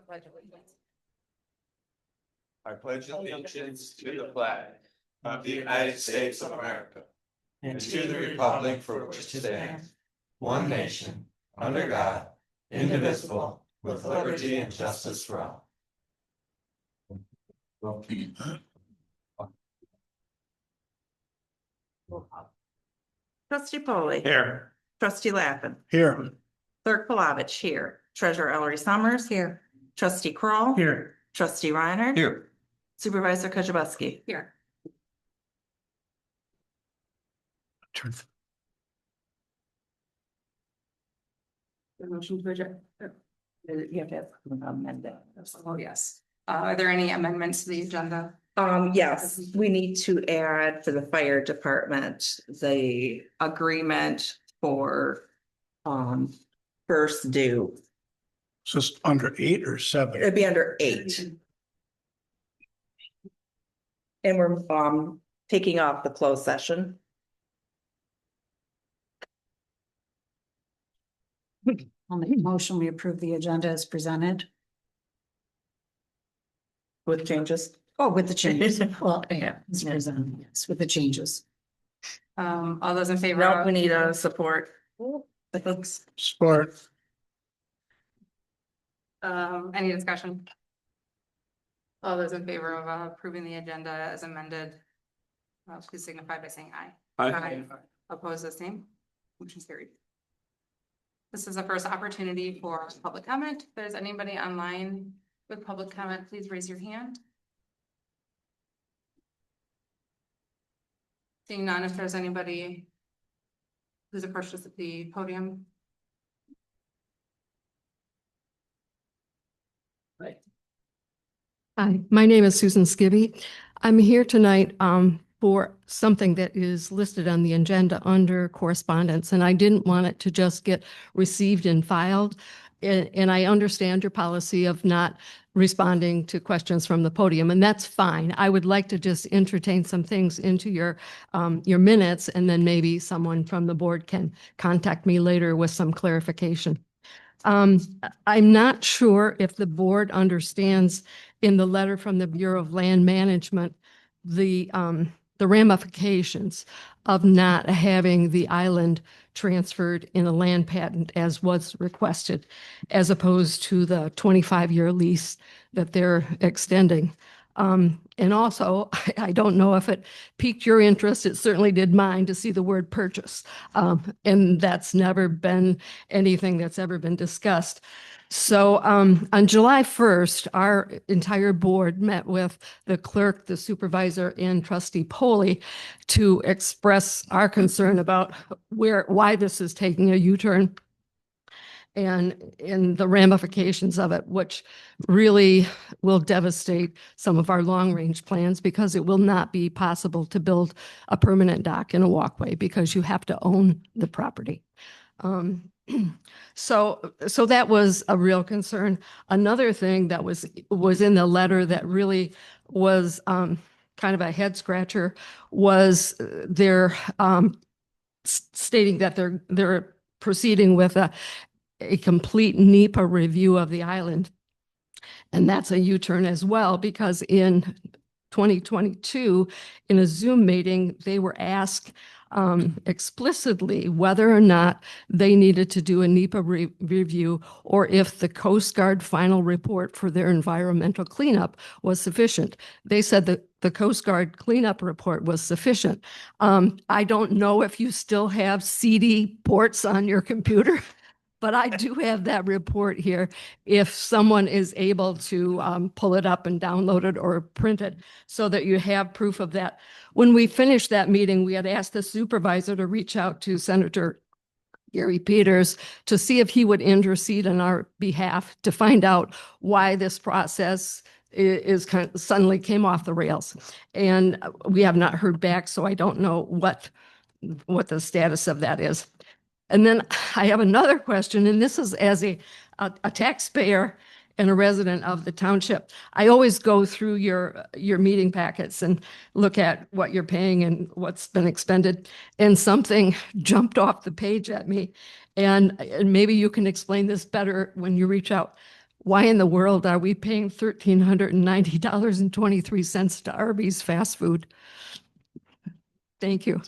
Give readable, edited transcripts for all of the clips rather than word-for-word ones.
I pledge allegiance to the flag of the United States of America and to the republic for which it stands, one nation, under God, indivisible, with liberty and justice for all. Trustee Polly. Here. Trustee Lappin. Here. Clerk Palovich here. Treasurer Ellery Summers. Here. Trustee Kroll. Here. Trustee Reiner. Here. Supervisor Kujabaski. Here. The motion to adjourn. You have to have amended. Oh, yes. Are there any amendments to the agenda? Yes, we need to add for the fire department, the agreement for first due. Just under 8 or 7? It'd be under 8. And we're taking off the closed session. I'll make a motion, we approve the agenda as presented. With changes. Oh, with the changes. Well, yeah, it's presented, yes, with the changes. All those in favor? No, of- we need a support. Support. Any discussion? All those in favor of approving the agenda as amended, please signify by saying aye. Aye. Oppose the same. Motion carried. This is the first opportunity for public comment. If there's anybody online with public comment, please raise your hand. Seeing none, if there's anybody who's approached us at the podium. Hi, my name is Susan Skibby. I'm here tonight for something that is listed on the agenda under correspondence, and I didn't want it to just get received and filed. And I understand your policy of not responding to questions from the podium, and that's fine. I would like to just entertain some things into your minutes, and then maybe someone from the board can contact me later with some clarification. I'm not sure if the board understands in the letter from the Bureau of Land Management, the ramifications of not having the island transferred in a land patent as was requested, as opposed to the 25-year lease that they're extending. And also, I don't know if it piqued your interest. It certainly did mine to see the word purchase. And that's never been anything that's ever been discussed. So on July 1st, our entire board met with the clerk, the supervisor, and Trustee Poley to express our concern about why this is taking a U-turn and the ramifications of it, which really will devastate some of our long-range plans because it will not be possible to build a permanent dock and a walkway because you have to own the property. So that was a real concern. Another thing that was in the letter that really was kind of a head scratcher was their stating that they're proceeding with a complete NEPA review of the island. And that's a U-turn as well, because in 2022, in a Zoom meeting, they were asked explicitly whether or not they needed to do a NEPA review or if the Coast Guard final report for their environmental cleanup was sufficient. They said that the Coast Guard cleanup report was sufficient. I don't know if you still have CD ports on your computer, but I do have that report here if someone is able to pull it up and download it or print it so that you have proof of that. When we finished that meeting, we had asked the supervisor to reach out to Senator Gary Peters to see if he would intercede on our behalf to find out why this process is kind of suddenly came off the rails. And we have not heard back, so I don't know what the status of that is. And then I have another question, and this is as a taxpayer and a resident of the township. I always go through your meeting packets and look at what you're paying and what's been expended. And something jumped off the page at me. And maybe you can explain this better when you reach out. why in the world are we paying $1,390.23 to Arby's fast food? Thank you.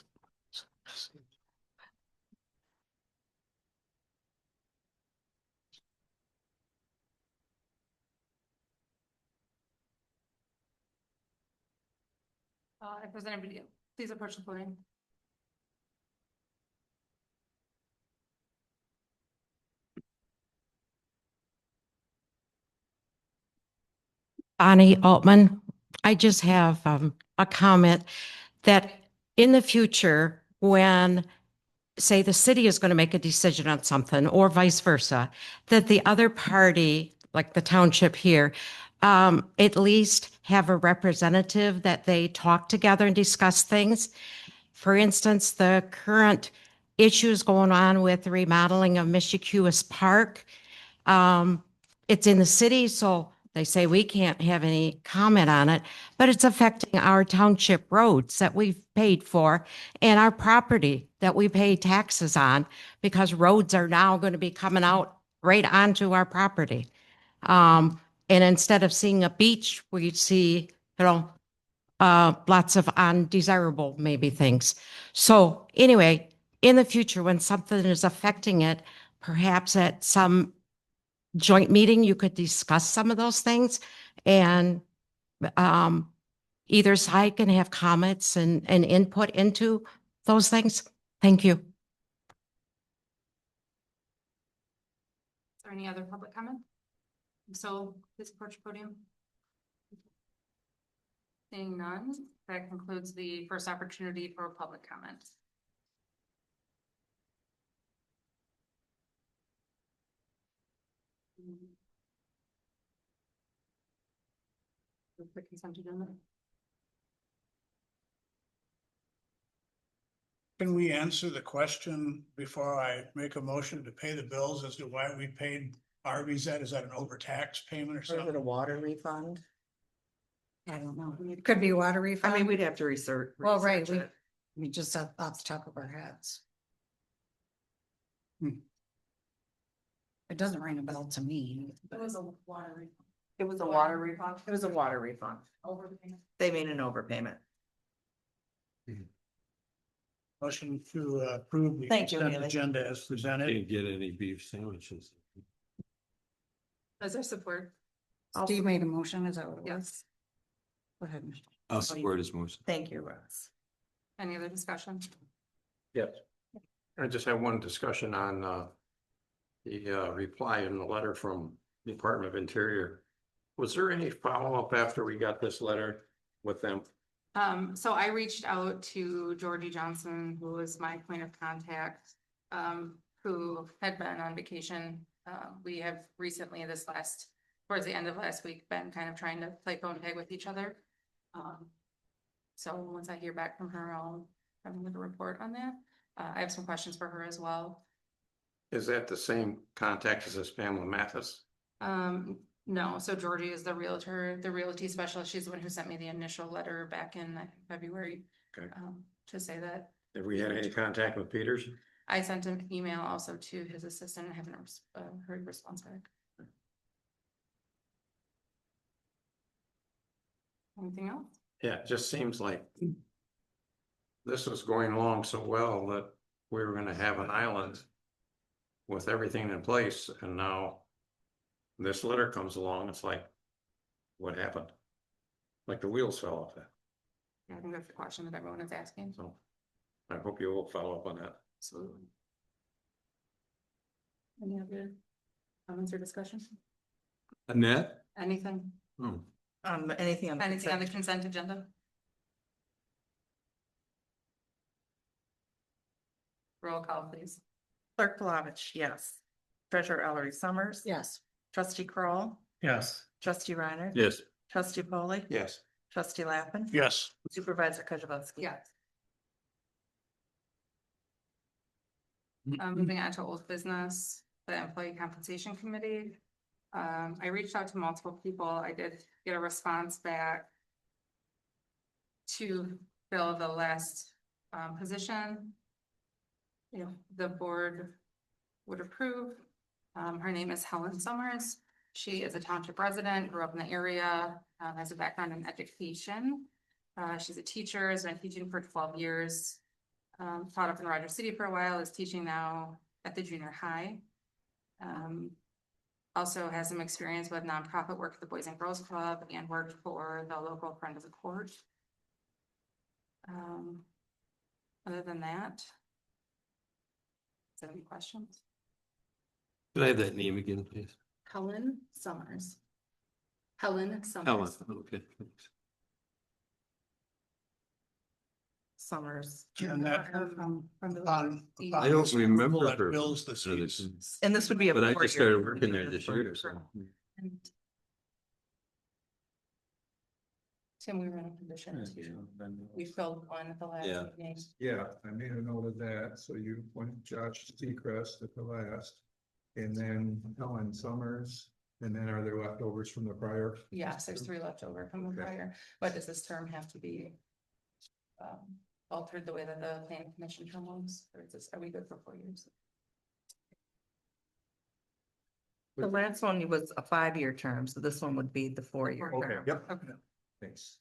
If there's anybody, please approach the podium. Bonnie Altman. I just have a comment that in the future, when say the city is going to make a decision on something or vice versa, that the other party, like the township here, at least have a representative that they talk together and discuss things. For instance, the current issues going on with the remodeling of Michiquis Park. It's in the city, so they say we can't have any comment on it, but it's affecting our township roads that we've paid for and our property that we pay taxes on because roads are now going to be coming out right onto our property. And instead of seeing a beach, we see, lots of undesirable maybe things. So anyway, in the future, when something is affecting it, perhaps at some joint meeting, you could discuss some of those things and either side can have comments and input into those things. Thank you. Is there any other public comment? If so, please approach the podium. Seeing none, that concludes the first opportunity for public comment. The consent agenda. Can we answer the question before I make a motion to pay the bills as to why we paid Arby's that? Is that an overtax payment or Or is it a something? water refund? I don't know. It could be water refund. I mean, we'd have to research. Well, right, research it. we just off the top of our heads. Hmm. It doesn't ring a bell to me. It was a water refund. It was a water refund. It was a water refund. Overpayment. They made an overpayment. Motion to approve the Thank you, consent Haley. agenda as presented. Didn't get any beef sandwiches. Is there support? Steve made a motion, is that what it was? Yes. Go ahead. I'll support his motion. Thank you, Russ. Any other discussion? Yes. I just have one discussion on the reply in the letter from Department of Interior. Was there any follow-up after we got this letter with them? So I reached out to Georgie Johnson, who was my point of contact, who had been on vacation. We have recently towards the end of last week, been kind of trying to play phone tag with each other. So once I hear back from her, I'll have a little report on that. I have some questions for her as well. Is that the same contact as this Pamela Mathis? No, so Georgie is the realtor, the realty specialist. She's the one who sent me the initial letter back in I think, February. Okay. To say that. Have we had any contact with Peters? I sent an email also to his assistant. I haven't heard a response back. Anything else? Yeah, it just seems like this was going along so well that we were gonna have an island with everything in place, and now this letter comes along, it's like, what happened? Like the wheels fell off that, Yeah, I think that's the question that everyone is asking. so I hope you will follow up on that. Absolutely. Any other comments or discussion? Annette? Anything? Oh, Anything on the Anything on the consent? consent agenda? Roll call, please. Clerk Palovich, yes. Treasurer Ellery Summers. Yes. Trustee Kroll, Yes. Trustee Reiner. yes. Trustee Polly. Yes. Trustee Lappin. Yes. Supervisor Kujabaski. Yes. Moving on to old business, the Employee Compensation Committee. I reached out to multiple people. I did get a response back to fill the last position. The board would approve. Her name is Helen Summers. She is a township resident, grew up in the area, has a background in education. She's a teacher, has been teaching for 12 years. Taught up in Rogers City for a while, is teaching now at the junior high. Also has some experience with nonprofit work at the Boys and Girls Club and worked for the local Friend of the Court. Other than that. Is there any questions? Could I have that name again, please? Helen Summers. Helen Helen, Summers. okay. Thanks. Summers. And that From the. on. I don't remember That her. bills the seats. And this would be a. But I just 4-year started term. working there this year, so. And Tim, we were in a position to, we filled one at the last Yeah. meeting. Yeah, I made a note of that, so you went Josh Seacrest at the last. And then Helen Summers, and then are there leftovers from the prior? Yes, there's 3 left over from the Okay. prior, but does this term have to be altered the way that the planning commission term was, or is this, are we good for 4 years? The last one was a 5-year term, so this one would be the 4-year Okay, term. yep, Okay. thanks.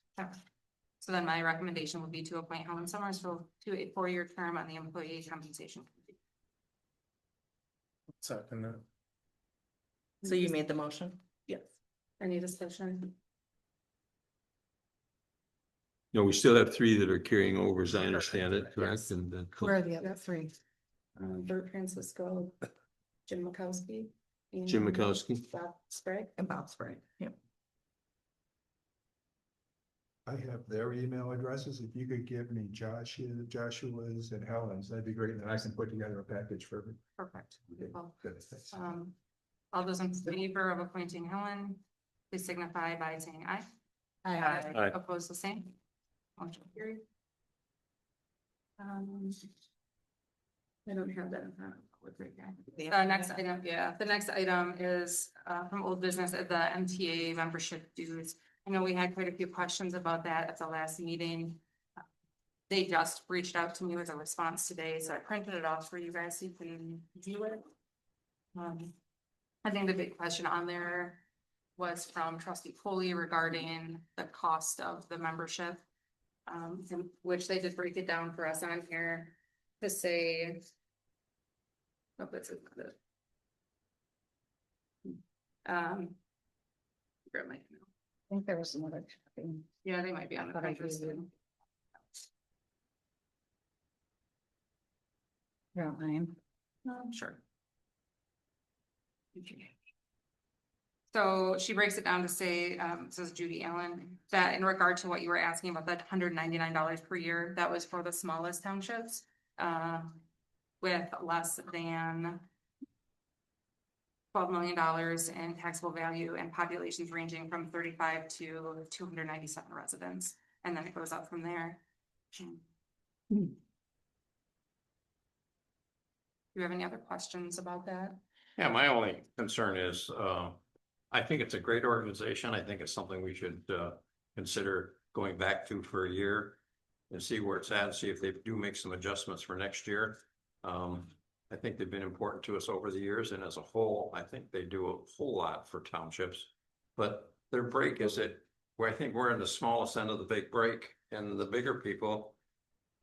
So then my recommendation would be to appoint Helen Summers to a 4-year term on the employee compensation committee. Second, So you made the motion? Yes. Any discussion? No, we still have 3 that are carrying over, as I understand it, correct? And then. Where are the other 3? Bert Francisco, Jim Makowski. and Jim Makowski. Bob Sprague. And Bob Sprague, yep. I have their email addresses. If you could give me Joshua's and Helen's, that'd be great. And then I can put together a package for me. Perfect. Well, Good, thanks. all those in favor of appointing Helen, please signify by saying aye. Aye. Aye. Oppose the same. Motion carried. I don't have that in front of me. Next item, the next item is from old business at the MTA membership dues. I know we had quite a few questions about that at the last meeting. They just reached out to me with a response today, so I printed it off for you guys so you can view it. I think the big question on there was from trustee Foley regarding the cost of the membership. In which they did break it down for us on here to say. Oh, that's it. Grab my email. I think there was another copy. Yeah, they might be on the Thought I printers gave you. too. You don't mind? Sure. So she breaks it down to say, says Judy Allen, that in regard to what you were asking about that $199 per year, that was for the smallest townships. With less than $12 million in taxable value and populations ranging from 35 to 297 residents. And then it goes up from there. Do you have any other questions about that? Yeah, my only concern is, I think it's a great organization. I think it's something we should consider going back to for a year and see where it's at, and see if they do make some adjustments for next year. I think they've been important to us over the years, and as a whole, I think they do a whole lot for townships. But their break is where I think we're in the smallest end of the big break, and the bigger people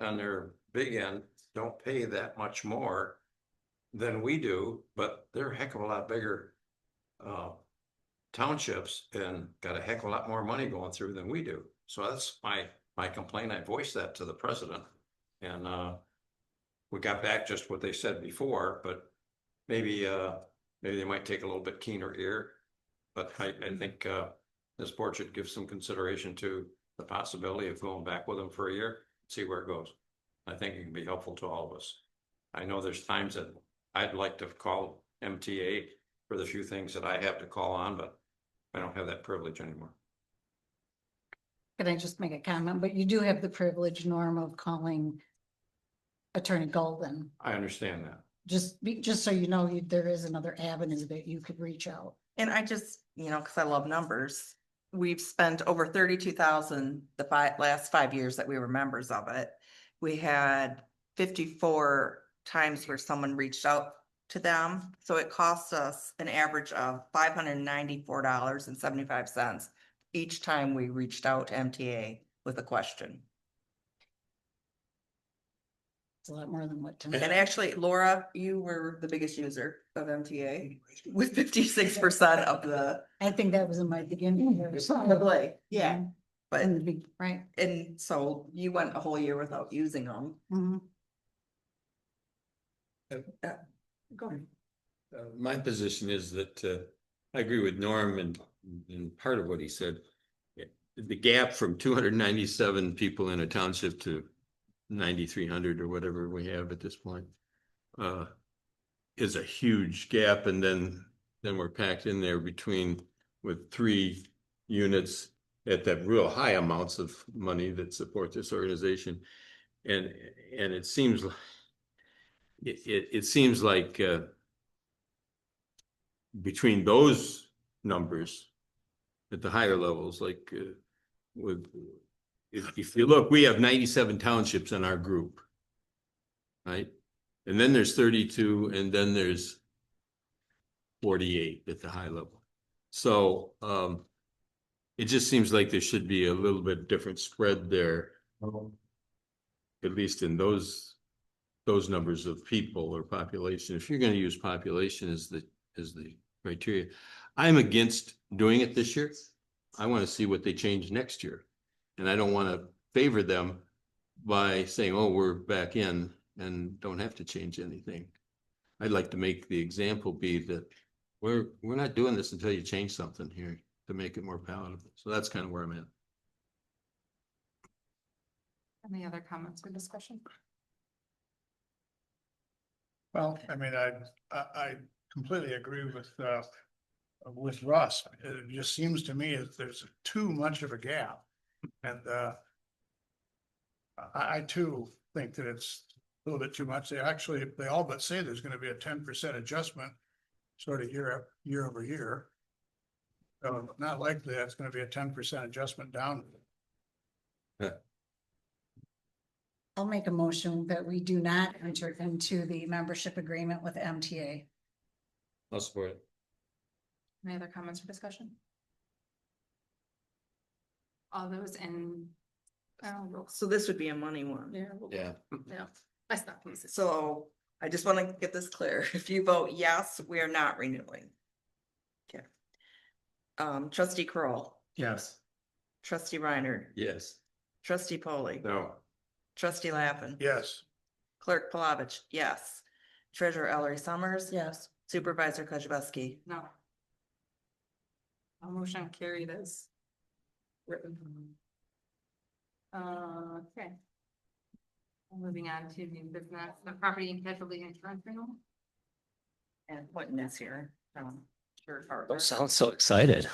on their big end don't pay that much more than we do, but they're a heck of a lot bigger townships and got a heck of a lot more money going through than we do. So that's my complaint. I voiced that to the president, and we got back just what they said before, but maybe they might take a little bit keener ear. But I think this board should give some consideration to the possibility of going back with them for a year, see where it goes. I think it can be helpful to all of us. I know there's times that I'd like to call MTA for the few things that I have to call on, but I don't have that privilege anymore. Can I just make a comment? But you do have the privilege, Norm, of calling Attorney Golden. I understand that. Just so you know, there is another avenue that you could reach out. And I just, cause I love numbers, we've spent over 32,000 the last 5 years that we were members of it. We had 54 times where someone reached out to them. So it costs us an average of $594.75 each time we reached out to MTA with a question. It's a lot more than what. And actually, Laura, you were the biggest user of MTA with 56% of the, I think that was in my beginning. probably, yeah. But, In the big, right. and so you went a whole year without using them. Mhm. Go ahead. My position is that I agree with Norm and part of what he said. The gap from 297 people in a township to 9,300 or whatever we have at this point is a huge gap, and then we're packed in there between with 3 units at that real high amounts of money that support this organization, and it seems it seems like between those numbers at the higher levels, like with if you look, we have 97 townships in our group, right? And then there's 32, and then there's 48 at the high level. So it just seems like there should be a little bit different spread there, at least in those numbers of people or population. If you're going to use population as the criteria, I'm against doing it this year. I want to see what they change next year. And I don't want to favor them by saying, oh, we're back in and don't have to change anything. I'd like to make the example be that we're not doing this until you change something here to make it more palatable. So that's kind of where I'm at. Any other comments or discussion? Well, I mean, I completely agree with Russ. It just seems to me that there's too much of a gap. And I too think that it's a little bit too much. They all but say there's gonna be a 10% adjustment sort of year over year. So not likely that's gonna be a 10% adjustment down. I'll make a motion that we do not enter into the membership agreement with MTA. I'll support it. Any other comments or discussion? All those in. So this would be a money one. Yeah. I stopped. So I just want to get this clear. If you vote yes, we are not renewing. Okay. Trustee Kroll, Yes. trustee Reiner, Yes. trustee Polly, No, trustee Lappin. Yes, Clerk Palovich, yes. Treasurer Ellery Summers. Yes. Supervisor Kozibowski. No. A motion carried as written. Okay. Moving on to new business, the property and casualty insurance renewal. And Quentin is here. Sure. Don't sound so excited.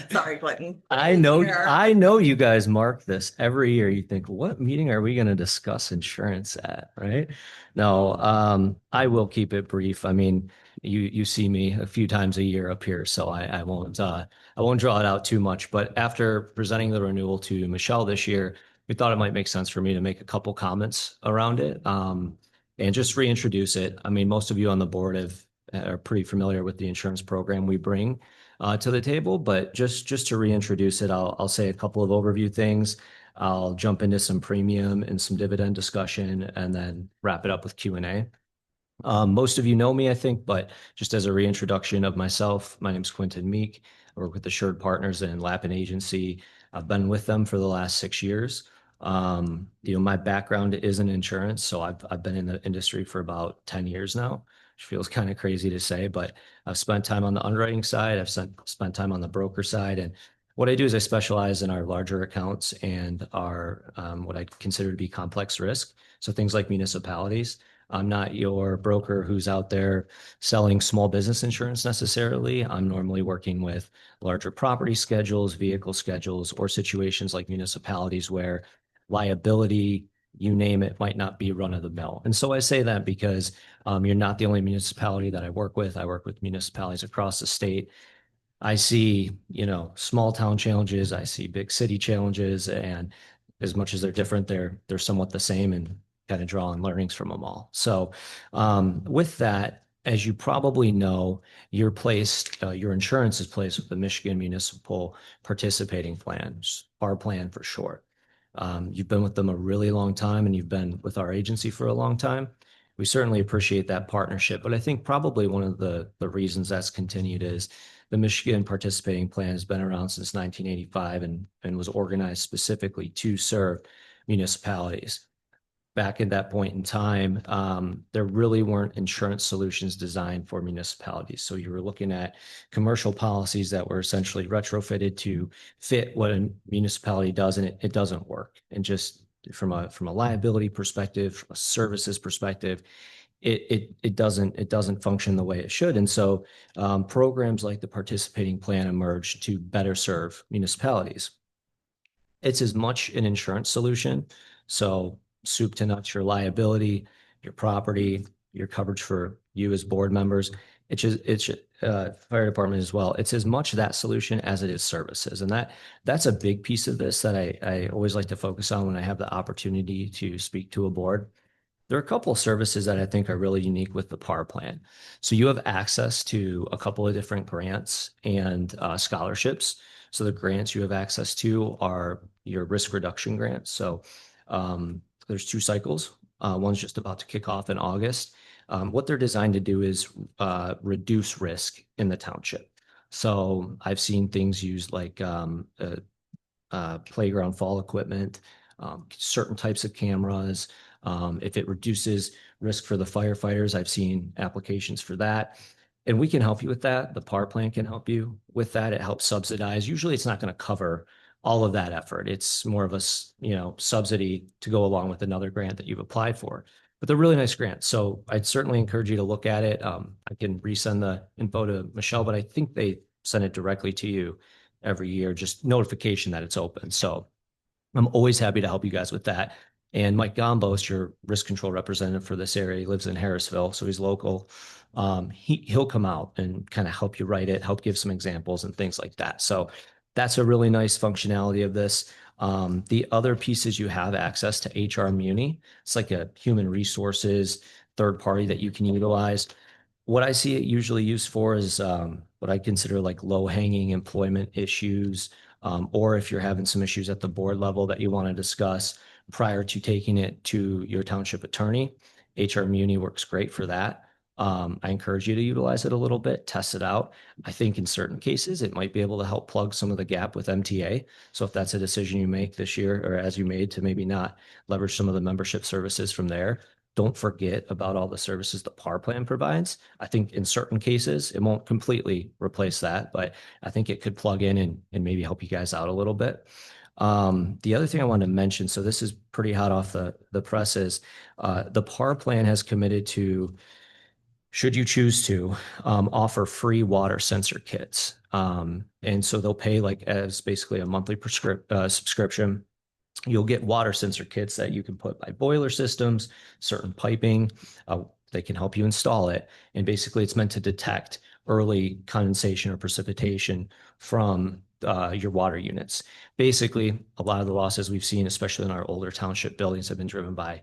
Sorry, Clinton. I know you guys mark this every year. You think, what meeting are we going to discuss insurance at, right? No, I will keep it brief. I mean, you see me a few times a year up here, so I won't draw it out too much. But after presenting the renewal to Michelle this year, we thought it might make sense for me to make a couple comments around it, and just reintroduce it. I mean, most of you on the board are pretty familiar with the insurance program we bring to the table, but just to reintroduce it, I'll say a couple of overview things. I'll jump into some premium and some dividend discussion, and then wrap it up with Q&A. Most of you know me, I think, but just as a reintroduction of myself, my name is Quentin Meek. I work with Assured Partners and Lappin Agency. I've been with them for the last 6 years. My background is in insurance, so I've been in the industry for about 10 years now, which feels kind of crazy to say, but I've spent time on the underwriting side. I've spent time on the broker side. And what I do is I specialize in our larger accounts and our what I consider to be complex risk. So things like municipalities. I'm not your broker who's out there selling small business insurance necessarily. I'm normally working with larger property schedules, vehicle schedules, or situations like municipalities where liability, you name it, might not be run of the mill. And so I say that because you're not the only municipality that I work with. I work with municipalities across the state. I see, small town challenges. I see big city challenges, and as much as they're different, they're somewhat the same kind of draw on learnings from them all. So with that, as you probably know, you're placed, your insurance is placed with the Michigan Municipal Participating Plan, our plan for short. You've been with them a really long time and you've been with our agency for a long time. We certainly appreciate that partnership, but I think probably one of the reasons that's continued is the Michigan Participating Plan has been around since 1985 and was organized specifically to serve municipalities. Back at that point in time, there really weren't insurance solutions designed for municipalities. So you were looking at commercial policies that were essentially retrofitted to fit what a municipality does, and it doesn't work. And just from a liability perspective, from a services perspective, it doesn't function the way it should. And so programs like the participating plan emerged to better serve municipalities. It's as much an insurance solution. So soup to nuts, your liability, your property, your coverage for you as board members. It's fire department as well. It's as much that solution as it is services. And that's a big piece of this that I always like to focus on when I have the opportunity to speak to a board. There are a couple of services that I think are really unique with the PAR plan. So you have access to a couple of different grants and scholarships. So the grants you have access to are your risk reduction grants. So there's 2 cycles. One's just about to kick off in August. What they're designed to do is reduce risk in the township. So I've seen things used like playground fall equipment, certain types of cameras. If it reduces risk for the firefighters, I've seen applications for that. And we can help you with that. The PAR plan can help you with that. It helps subsidize. Usually it's not going to cover all of that effort. It's more of a, subsidy to go along with another grant that you've applied for. But they're really nice grants. So I'd certainly encourage you to look at it. I can resend the info to Michelle, but I think they send it directly to you every year, just notification that it's open. So I'm always happy to help you guys with that. And Mike Gombos, your risk control representative for this area, he lives in Harrisville, so he's local. He'll come out and kind of help you write it, help give some examples and things like that. So that's a really nice functionality of this. The other pieces you have access to HR Muni. It's like a human resources third party that you can utilize. What I see it usually used for is what I consider like low-hanging employment issues, or if you're having some issues at the board level that you want to discuss prior to taking it to your township attorney. HR Muni works great for that. I encourage you to utilize it a little bit, test it out. I think in certain cases, it might be able to help plug some of the gap with MTA. So if that's a decision you make this year, or as you made to maybe not leverage some of the membership services from there, don't forget about all the services the PAR plan provides. I think in certain cases, it won't completely replace that, but I think it could plug in and maybe help you guys out a little bit. The other thing I wanted to mention, so this is pretty hot off the presses, the PAR plan has committed to, should you choose to, offer free water sensor kits. And so they'll pay like as basically a monthly subscription. You'll get water sensor kits that you can put by boiler systems, certain piping. They can help you install it. And basically it's meant to detect early condensation or precipitation from your water units. Basically, a lot of the losses we've seen, especially in our older township buildings, have been driven by,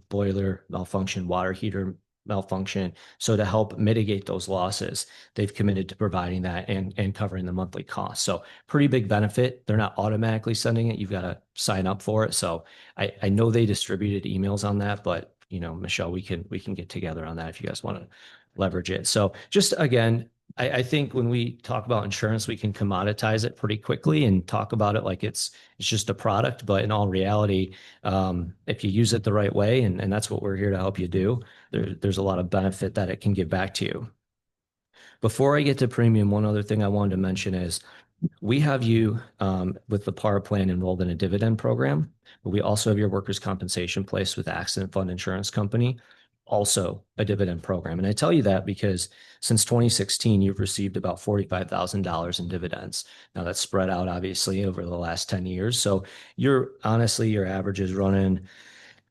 boiler malfunction, water heater malfunction. So to help mitigate those losses, they've committed to providing that and covering the monthly cost. So pretty big benefit. They're not automatically sending it. You've got to sign up for it. So I know they distributed emails on that, but Michelle, we can get together on that if you guys want to leverage it. So just again, I think when we talk about insurance, we can commoditize it pretty quickly and talk about it like it's just a product. But in all reality, if you use it the right way, and that's what we're here to help you do, there's a lot of benefit that it can give back to you. Before I get to premium, one other thing I wanted to mention is we have you with the PAR plan enrolled in a dividend program, but we also have your workers' compensation placed with Accident Fund Insurance Company, also a dividend program. And I tell you that because since 2016, you've received about $45,000 in dividends. Now that's spread out obviously over the last 10 years. So your average is running,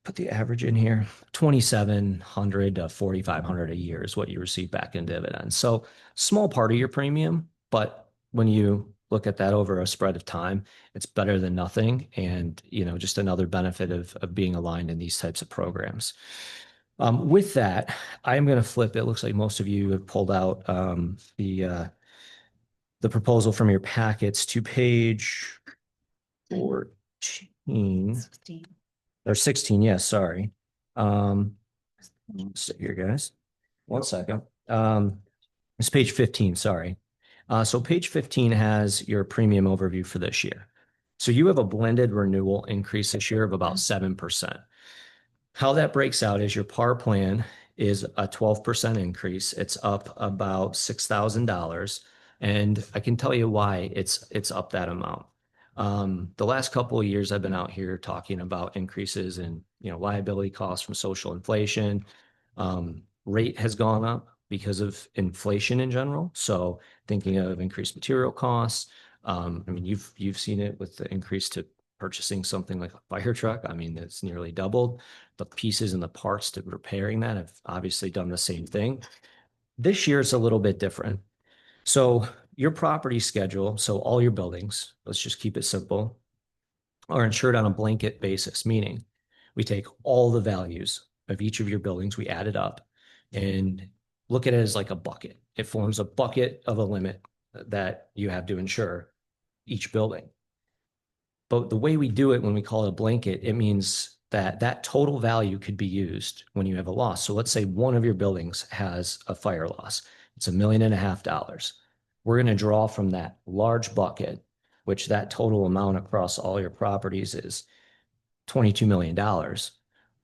put the average in here, 2,700 to 4,500 a year is what you receive back in dividends. So small part of your premium, but when you look at that over a spread of time, it's better than nothing. And, just another benefit of being aligned in these types of programs. With that, I'm going to flip. It looks like most of you have pulled out the proposal from your packets to page 14 or 16. Yes, sorry. Let's see here, guys. One second. It's page 15, sorry. So page 15 has your premium overview for this year. So you have a blended renewal increase this year of about 7%. How that breaks out is your par plan is a 12% increase. It's up about $6,000. And I can tell you why it's up that amount. The last couple of years I've been out here talking about increases in, liability costs from social inflation. Rate has gone up because of inflation in general. So thinking of increased material costs. I mean, you've seen it with the increase to purchasing something like a fire truck. I mean, it's nearly doubled. The pieces and the parts to repairing that have obviously done the same thing. This year it's a little bit different. So your property schedule, so all your buildings, let's just keep it simple, are insured on a blanket basis, meaning we take all the values of each of your buildings, we add it up and look at it as like a bucket. It forms a bucket of a limit that you have to insure each building. But the way we do it when we call it a blanket, it means that that total value could be used when you have a loss. So let's say one of your buildings has a fire loss. It's $1.5 million. We're going to draw from that large bucket, which that total amount across all your properties is $22 million.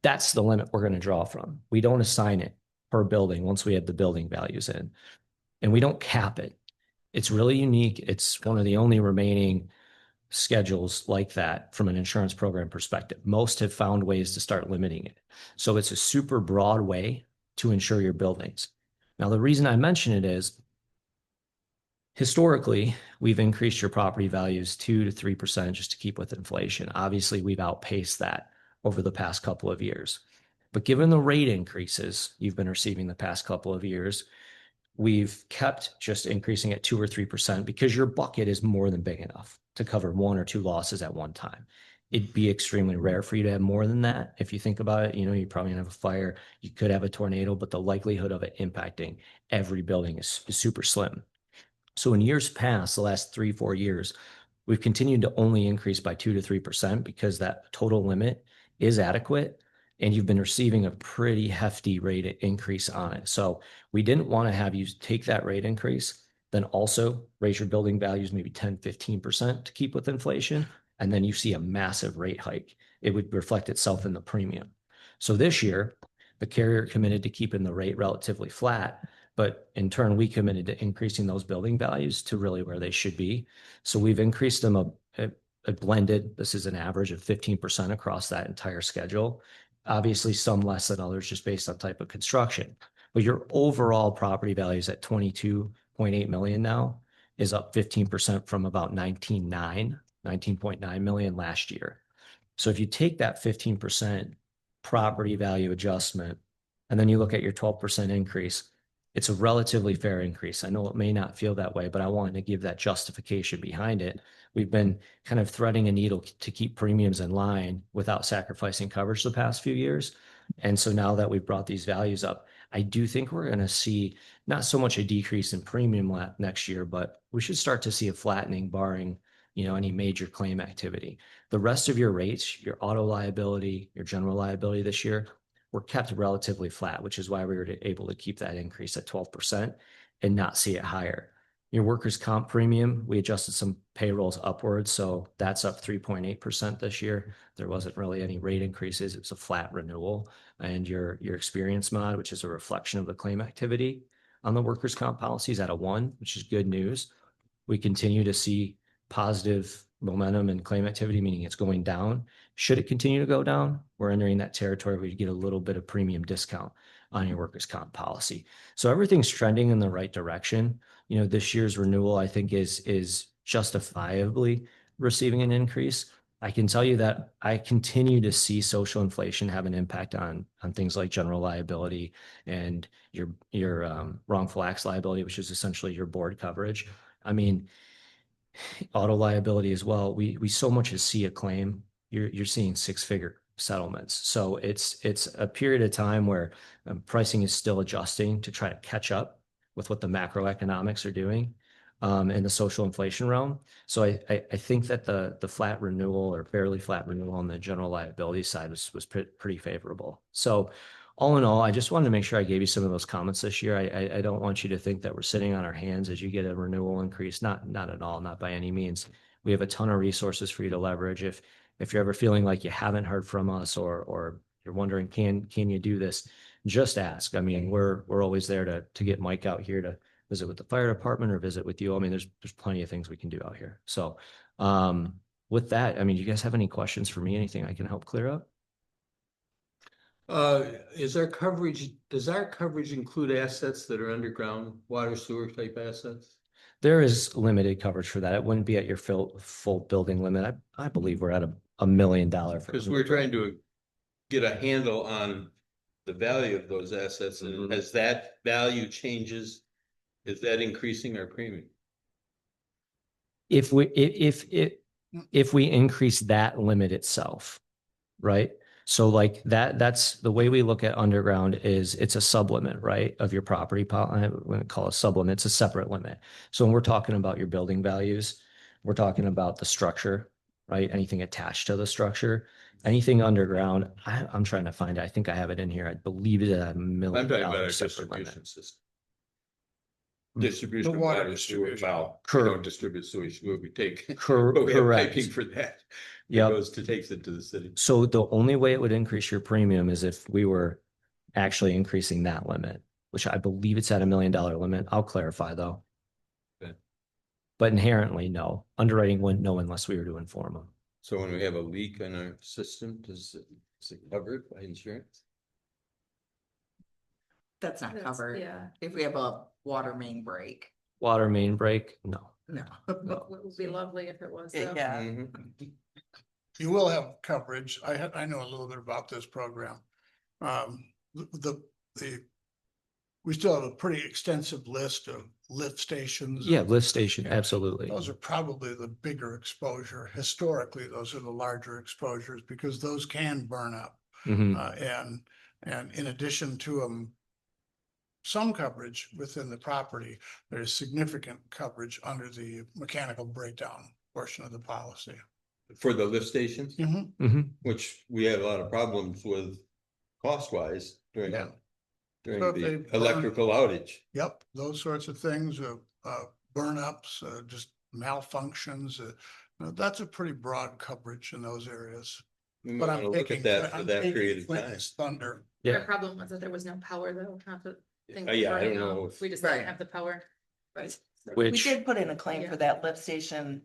That's the limit we're going to draw from. We don't assign it per building once we have the building values in, and we don't cap it. It's really unique. It's one of the only remaining schedules like that from an insurance program perspective. Most have found ways to start limiting it. So it's a super broad way to insure your buildings. Now, the reason I mention it is historically, we've increased your property values 2 to 3% just to keep with inflation. Obviously, we've outpaced that over the past couple of years. But given the rate increases you've been receiving the past couple of years, we've kept just increasing at 2 or 3% because your bucket is more than big enough to cover 1 or 2 losses at one time. It'd be extremely rare for you to have more than that. If you think about it, you probably have a fire, you could have a tornado, but the likelihood of it impacting every building is super slim. So in years past, the last 3-4 years, we've continued to only increase by 2 to 3% because that total limit is adequate and you've been receiving a pretty hefty rate increase on it. So we didn't want to have you take that rate increase, then also raise your building values maybe 10, 15% to keep with inflation. And then you see a massive rate hike. It would reflect itself in the premium. So this year, the carrier committed to keeping the rate relatively flat, but in turn, we committed to increasing those building values to really where they should be. So we've increased them a blended, this is an average of 15% across that entire schedule. Obviously, some less than others just based on type of construction. But your overall property values at 22.8 million now is up 15% from about 19.9 million last year. So if you take that 15% property value adjustment, and then you look at your 12% increase, it's a relatively fair increase. I know it may not feel that way, but I wanted to give that justification behind it. We've been kind of threading a needle to keep premiums in line without sacrificing coverage the past few years. And so now that we've brought these values up, I do think we're going to see not so much a decrease in premium next year, but we should start to see a flattening barring, any major claim activity. The rest of your rates, your auto liability, your general liability this year, were kept relatively flat, which is why we were able to keep that increase at 12% and not see it higher. Your workers' comp premium, we adjusted some payrolls upwards, so that's up 3.8% this year. There wasn't really any rate increases. It was a flat renewal. And your experience mod, which is a reflection of the claim activity on the workers' comp policies, at a 1, which is good news. We continue to see positive momentum and claim activity, meaning it's going down. Should it continue to go down, we're entering that territory where you get a little bit of premium discount on your workers' comp policy. So everything's trending in the right direction. This year's renewal, I think, is justifiably receiving an increase. I can tell you that I continue to see social inflation have an impact on things like general liability and your wrongful acts liability, which is essentially your board coverage. I mean, auto liability as well. We so much as see a claim, you're seeing six-figure settlements. So it's a period of time where pricing is still adjusting to try to catch up with what the macroeconomics are doing in the social inflation realm. So I think that the flat renewal or fairly flat renewal on the general liability side was pretty favorable. So all in all, I just wanted to make sure I gave you some of those comments this year. I don't want you to think that we're sitting on our hands as you get a renewal increase. Not at all, not by any means. We have a ton of resources for you to leverage. If you're ever feeling like you haven't heard from us or you're wondering, can you do this? Just ask. I mean, we're always there to get Mike out here to visit with the fire department or visit with you. I mean, there's plenty of things we can do out here. So with that, I mean, do you guys have any questions for me? Anything I can help clear up? Is our coverage, does our coverage include assets that are underground, water sewer type assets? There is limited coverage for that. It wouldn't be at your full building limit. I believe we're at $1 million. Because we're trying to get a handle on the value of those assets, and as that value changes, is that increasing our premium? If we increase that limit itself, right? So like that's the way we look at underground is it's a sublimit, right, of your property. I wouldn't call it a sublimit, it's a separate limit. So when we're talking about your building values, we're talking about the structure, right? Anything attached to the structure, anything underground. I'm trying to find it. I think I have it in here. I believe it's a $1 million I'm talking about our separate limit. distribution system. Distribution The of water water, sewer, distribution. well, we Correct. don't distribute sewage, we take, Cor- but we have correct. piping for that. It Yep. goes to, takes it to the city. So the only way it would increase your premium is if we were actually increasing that limit, which I believe it's at $1 million limit. I'll clarify though. Okay. But inherently, no. Underwriting wouldn't know unless we were to inform them. So when we have a leak in our system, is it covered by insurance? That's not covered. Yeah. If we have a water main break. Water main break, no. No. It would be lovely if it was. though. Yeah. Mhm. You will have coverage. I know a little bit about this program. The, we still have a pretty extensive list of lift stations. Yeah, lift station, absolutely. Those are probably the bigger exposure. Historically, those are the larger exposures because those can burn up. Mhm. And in addition to some coverage within the property, there's significant coverage under the mechanical breakdown portion of the policy. For the lift stations, Mhm. which we have a lot of problems with cost wise during, Yeah. during So if the they burn- electrical outage. Yep, those sorts of things, burn ups, just malfunctions, that's a pretty broad coverage in those areas. We But might I'm wanna look taking, at that for I'm that taking period of time. Clinton's thunder. The Yeah. problem was that there was no power though, not the thing. Yeah, I don't burning know out. if- We just Right. didn't have the power. Right. We Which, did put in a claim Yeah. for that lift station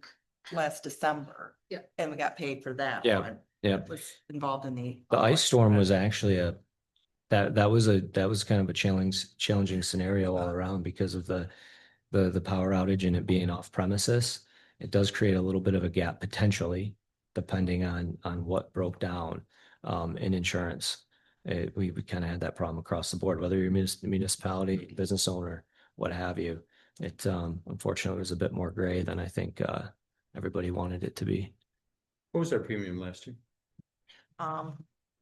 last December. Yeah. And we got paid for that Yeah, one. yeah. It was involved in the. The ice storm was actually that was kind of a challenging scenario all around because of the power outage and it being off premises. It does create a little bit of a gap potentially, depending on what broke down in insurance. We kind of had that problem across the board, whether you're a municipality, business owner, what have you. It unfortunately was a bit more gray than I think everybody wanted it to be. What was our premium last year?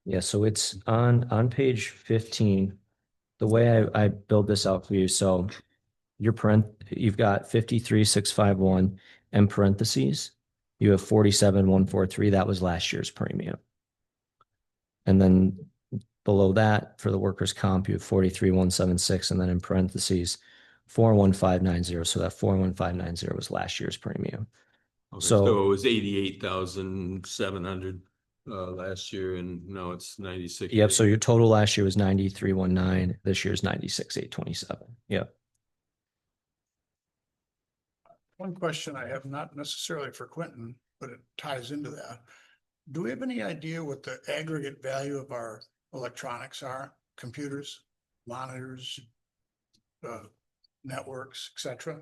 Yeah, so it's on page 15. The way I build this out for you, so you've got 53,651 and parentheses. You have 47,143. That was last year's premium. And then below that for the workers' comp, you have 43,176, and then in parentheses 41590. So that 41590 was last year's premium. Okay, So- so it was 88,700 last year, and now it's 96. Yep. So your total last year was 93,19. This year's 96,827. Yep. One question I have, not necessarily for Quentin, but it ties into that. Do we have any idea what the aggregate value of our electronics are? Computers, monitors, networks, et cetera?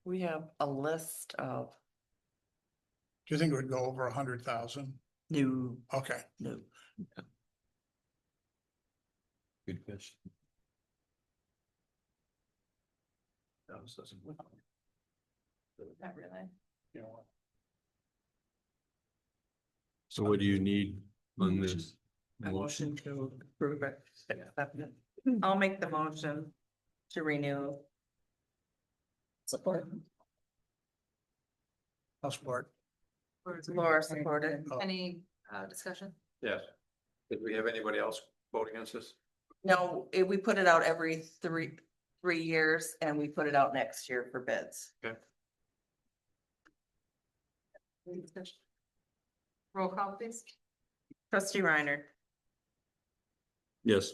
We have a list of Do you think it would go over 100,000? new, Okay. new. Good question. Not really. You know, So what do you need on this? A motion to approve it. I'll make the motion to renew. Support. I'll support. Laura supported. Any discussion? Yes. Did we have anybody else vote against this? No, we put it out every three years and we put it out next year for bids. Any discussion? Roll call, please. Trustee Reiner, Yes.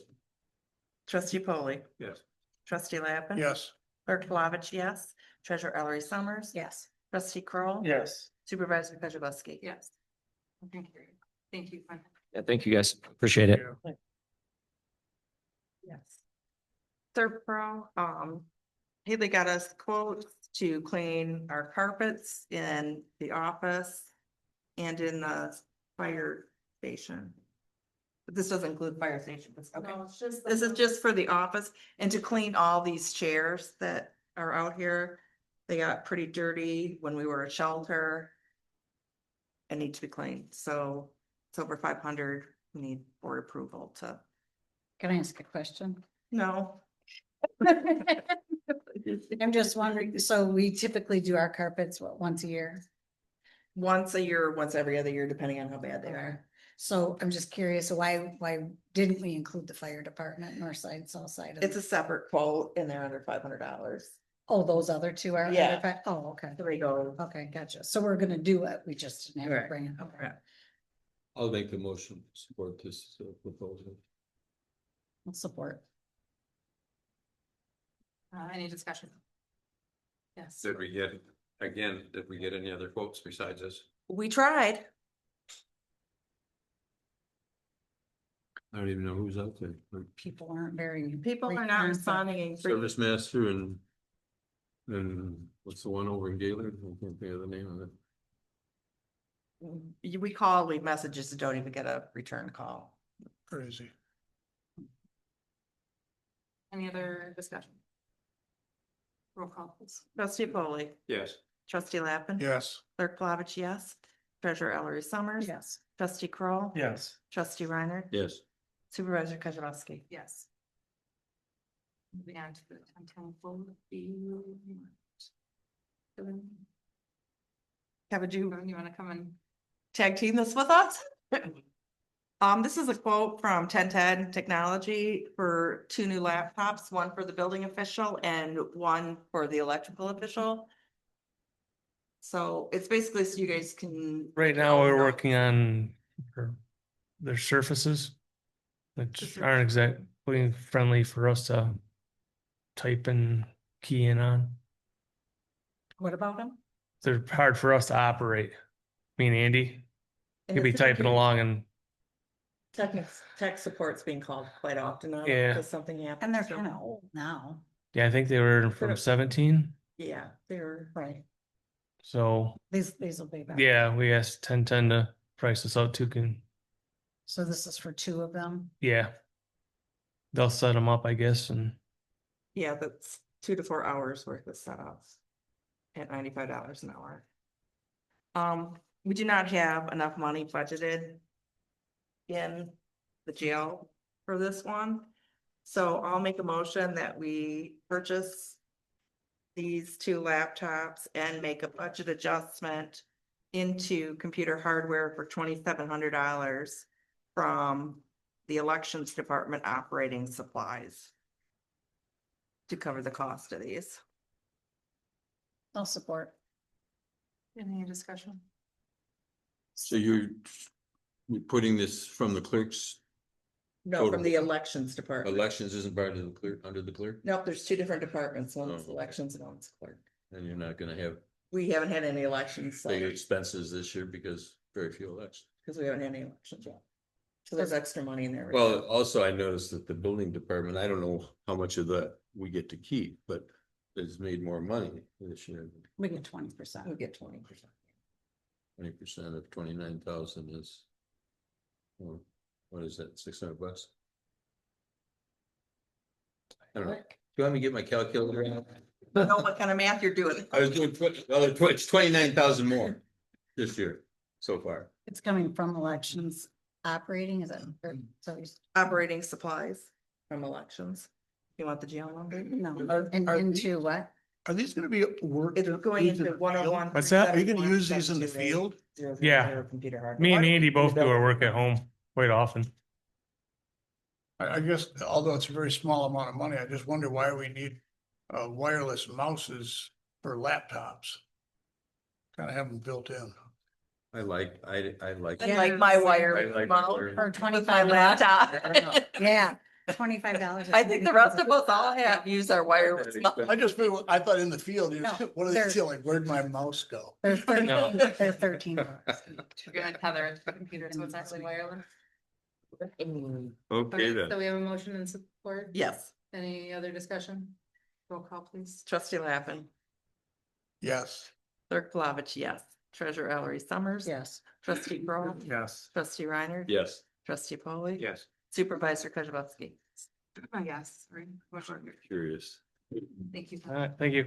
trustee Polly, Yes. trustee Lappin. Yes. Clerk Flavich, yes. Treasurer Ellery Summers. Yes. Trustee Kroll, Yes. Supervisor Kozibowski. Yes. Thank you. Thank you. Yeah, thank you guys. Appreciate it. Yes. Serpro, Haley got us quotes to clean our carpets in the office and in the fire station. But this doesn't include fire station, but okay. No, it's just. This is just for the office and to clean all these chairs that are out here. They got pretty dirty when we were a shelter. And need to be cleaned, so it's over 500. We need board approval to, Can I ask a question? no. I'm just wondering, so we typically do our carpets, what, once a year? Once a year, once every other year, depending on how bad they are. So I'm just curious, why didn't we include the fire department, north side, south side? It's a separate quote and they're under $500. Oh, those other two are? under Yeah. Oh, okay. There we go. Okay, gotcha. So we're gonna do it. We just didn't have to Right. bring it. Okay. Right. I'll make the motion to support this proposal. I'll support. Any discussion? Yes. Did we get, again, did we get any other quotes besides this? We tried. I don't even know who's out there. People aren't very. People are not responding. Service Master and what's the one over in Gaylord? I can't think of the name of it. We call, leave messages, and don't even get a return call. Crazy. Any other discussion? Roll call, please. Trustee Polly, Yes. trustee Lappin. Yes. Clerk Flavich, yes. Treasurer Ellery Summers. Yes. Trustee Kroll, Yes. trustee Reiner. Yes. Supervisor Kozibowski. Yes. Moving on to the 10-10 full. Kevin, do You you want to come and tag team this with us? This is a quote from 1010 Technology for 2 new laptops, one for the building official and one for the electrical official. So it's basically so you guys can. Right now, we're working on their surfaces, which aren't exactly friendly for us to type and key in on. What about them? They're hard for us to operate. Me and Andy could be typing along and Tech support's being called quite often now Yeah. because something happened. And they're so- kind of old now. yeah, I think they were from 17. Yeah, they're Right. So These will be better. yeah, we asked 1010 to price us out too. So this is for 2 of them. Yeah, they'll set them up, I guess, and Yeah, that's 2 to 4 hours worth of setups at $95 an hour. We do not have enough money budgeted in the jail for this one. So I'll make a motion that we purchase these 2 laptops and make a budget adjustment into computer hardware for $2,700 from the elections department operating supplies to cover the cost of these. I'll support. any discussion? So you're putting this from the clerk's No, Total. from the elections department. elections isn't part of the clerk, under the clerk? Nope, there's 2 different departments, one's Oh. elections and one's clerk. And you're not gonna have We haven't had any elections, so, big expenses this year because very few elections. because we haven't had any elections yet. So there's extra money in there. right Well, now. also I noticed that the building department, I don't know how much of that we get to keep, but it's made more money this year. We get 20%. We get 20%. 20% of 29,000 is. Well, what is that, $600? I don't know. Do you want me to get my calculator out? know what kind of math you're doing. I was doing, it's 29,000 more this year so far. It's coming from elections operating, is it? So, Operating supplies from elections. You want the GL number? no, Are- and are into what? Are these gonna be worked? It's going used in into the field? 101. What's that? Are you gonna use these in the field? Yeah. Computer hardware. Me and Andy both do our work at home quite often. I guess, although it's a very small amount of money, I just wonder why we need wireless mouses for laptops. Kind of have them built in. I like. I like my wire. I like mouse wire. Or with my $25. laptop. Yeah, $25. I think the rest of us all have used our wireless. mouse. I just feel, I thought in the field, No, what are they they're- stealing? Where'd my mouse go? They're 13, No. they're $13. You're gonna tether it to the computer, so it's actually wireless. Okay then. So we have a motion and support. Yes, Any other discussion? Roll call, please. trustee Lappin, Yes. clerk Flavich, yes. Treasurer Ellery Summers. Yes. Trustee Kroll, Yes. trustee Reiner. Yes. Trustee Polly. Yes. Supervisor Kozibowski. Yes, right. Curious. Thank you. All right, thank you.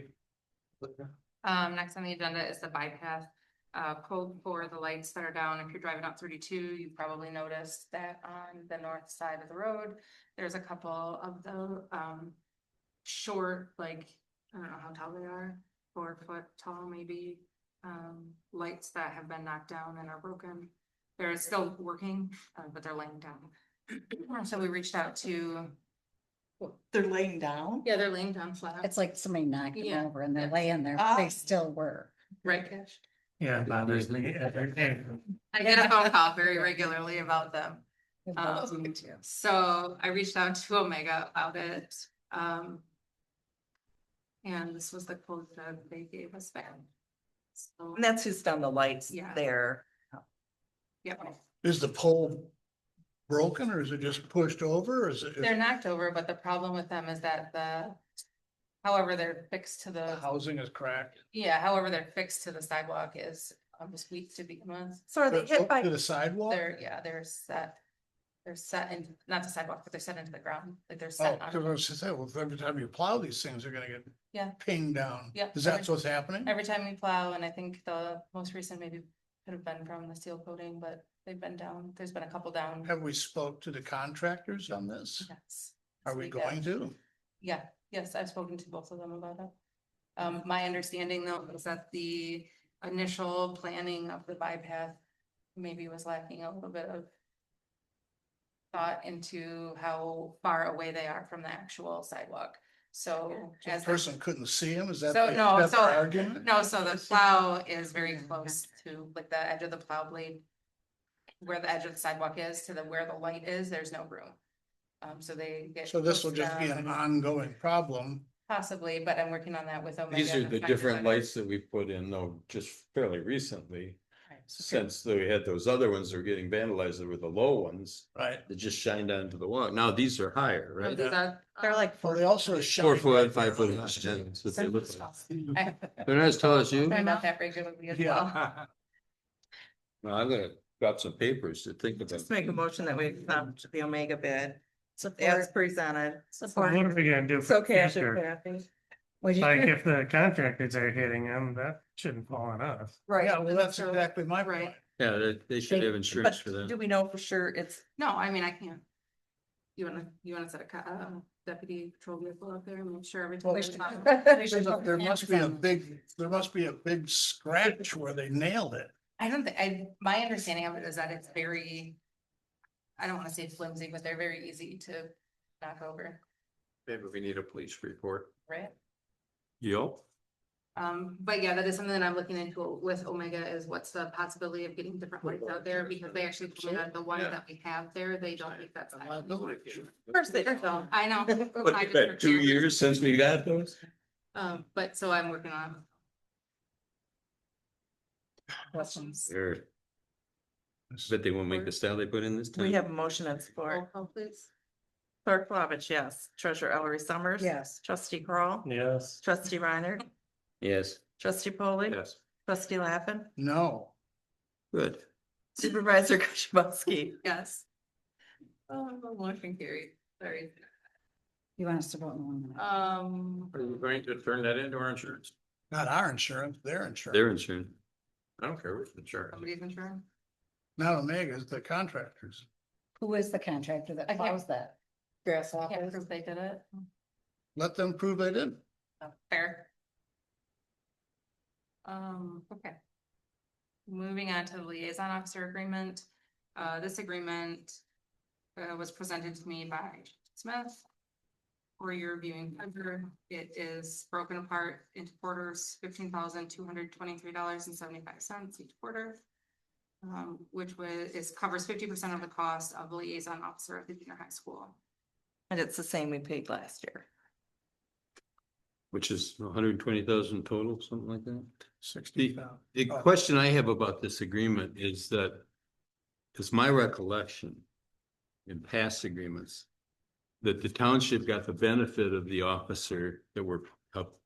Next on the agenda is the bypass. Code for the lights that are down. If you're driving up 32, you probably noticed that on the north side of the road, there's a couple of the, short, like, I don't know how tall they are, 4 foot tall maybe, lights that have been knocked down and are broken. They're still working, but they're laying down. So we reached out to, They're laying down? yeah, they're laying down flat. It's like somebody knocked them Yeah. over and they're Yeah. laying there, Ah. they still were. Right, Cash? Yeah, it bothers me every day. I get a phone call very regularly about them. It bugs me too. So I reached out to Omega about it. And this was the quote that they gave us back. So, And that's who's done the lights Yeah. there. yeah, Is the pole broken or is it just pushed over or is it? they're knocked over, but the problem with them is that however, they're fixed to The the, housing is cracked? however, they're fixed to the sidewalk is almost weak to begin with. So are they hit by, To the sidewalk? They're set in, not the sidewalk, but they're set into the ground, like they're Oh, set because on. I was just saying, well, every time you plow these things, they're gonna get Yeah. pinged down. Yeah. Is that what's happening? Every time we plow, and I think the most recent maybe could have been from the seal coating, but they've been down, there's been a couple down. Have we spoke to the contractors on this? Yes. Are we going to? Yeah, yes, I've spoken to both of them about it. My understanding though is that the initial planning of the bypass maybe was lacking a little bit of thought into how far away they are from the actual sidewalk. So The as person couldn't see him? Is that So, the no, that's the so- argument? no, so the plow is very close to like the edge of the plow blade. Where the edge of the sidewalk is to where the light is, there's no room. So they get. So this will close just be down an and- ongoing problem. Possibly, but I'm working on that with Omega. These are to the find different out. lights that we put in though, just fairly recently. Right. Since we had those other ones that were getting vandalized, that were the low ones Right. that just shined onto the wall. Now these are higher, No, right? these are, they're like Well, they also shine. 4 foot, right 5 foot. there. high. That's what they look like. I- They're not as tall as you. they're not that regularly as well. Yeah. Well, I'm gonna grab some papers to think about. just make a motion that we accept the Omega bid as Support, presented. support. What are we gonna do? So for cash future? and Kathy. Would you- Like if the contractors are hitting them, that shouldn't fall on us. Right. Yeah, well, that's So- exactly my right. point. Yeah, they should have insurance But for that. do we know for sure it's, No, I mean, I can't. You wanna set a deputy patrol vehicle out there and make sure everything. We is should- fine? There must be a big scratch where they nailed it. I don't think, my understanding of it is that it's very. I don't wanna say flimsy, but they're very easy to knock over, Maybe we need a police report. right? Yep. But yeah, that is something that I'm looking into with Omega is what's the possibility of getting different lights out there because they actually told me that the one Yeah. that we have there, they don't think that's. of course they don't. So, I know. What, I it's just been 2 heard- years since we got those? But so I'm working on. Questions? They're. Bet they won't make the style they put in this time. We have a motion and Roll support. call, please. Clerk Flavich, yes. Treasurer Ellery Summers. Yes. Trustee Kroll, Yes. trustee Reiner. Yes, Trustee Polly. Yes. Trustee Lappin. No. good. Supervisor Kozibowski. Yes. Oh, motion carried, sorry. You want us to vote in 1 minute? Are you going to turn that into our insurance? Not our insurance, their insurance. Their insurance. I don't care which insurance. Somebody's insurance. Not Omega's, the contractors. Who is the contractor that I can't- plows that? Grass Can't office. prove they did it. Let them prove they didn't. Fair. Okay. Moving on to the liaison officer agreement. This agreement was presented to me by Smith for your viewing pleasure. It is broken apart into quarters, $15,223.75 each quarter. Which covers 50% of the cost of the liaison officer at the junior high school. And it's the same we paid last year. Which is 120,000 total, something like that. 60,000. The question I have about this agreement is that, it's my recollection in past agreements that the township got the benefit of the officer that we're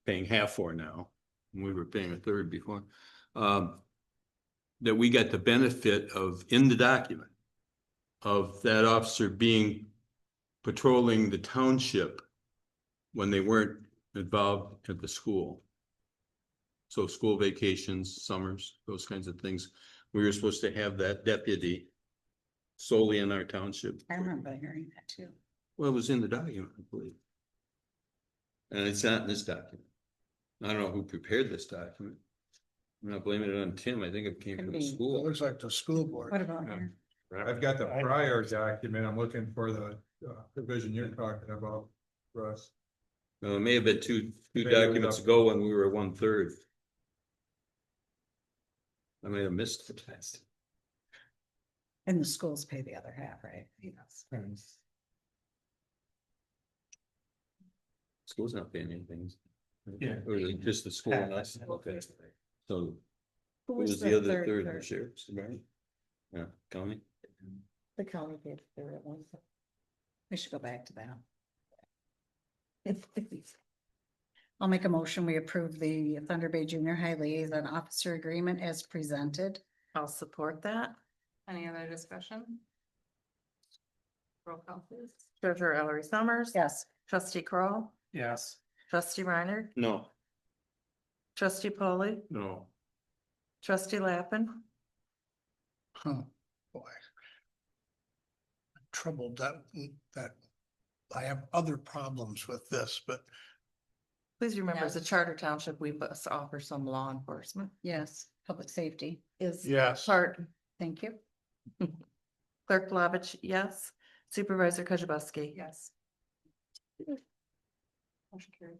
paying half for now, and we were paying a third before, that we got the benefit of, in the document, of that officer patrolling the township when they weren't involved at the school. So school vacations, summers, those kinds of things. We were supposed to have that deputy solely in our township. I remember hearing that too. Well, it was in the document, I believe. And it's not in this document. I don't know who prepared this document. I'm not blaming it on Tim. I think it came from the Could be. It school. looks like the school board. What about here? I've got the prior document. I'm looking for the provision you're talking about, Russ. It may have been two Maybe it was documents up. ago when we were 1/3. I may have missed the test. And the schools pay the other half, right? Yes. School's not paying anything. Yeah. Or is it just the school and us? Okay. So Who who was the other third, the third? sheriff's, right? Yeah, county. The county paid for it once. We should go back to that. I'll make a motion. We approve the Thunder Bay Junior High Liaison Officer Agreement as presented. I'll support that. Any other discussion? Roll call please. Treasurer Ellery Summers. Yes. Trustee Kroll, Yes. Trustee Reiner. No. Trustee Polly. No. Trustee Lappin. Huh, boy. I'm troubled that I have other problems with this, but Please remember, as a Yes. charter township, we must offer some law enforcement. Yes. Public safety. Is yes. part. Thank you. Clerk Flavich, yes. Supervisor Kujabaski. Yes. Motion carried.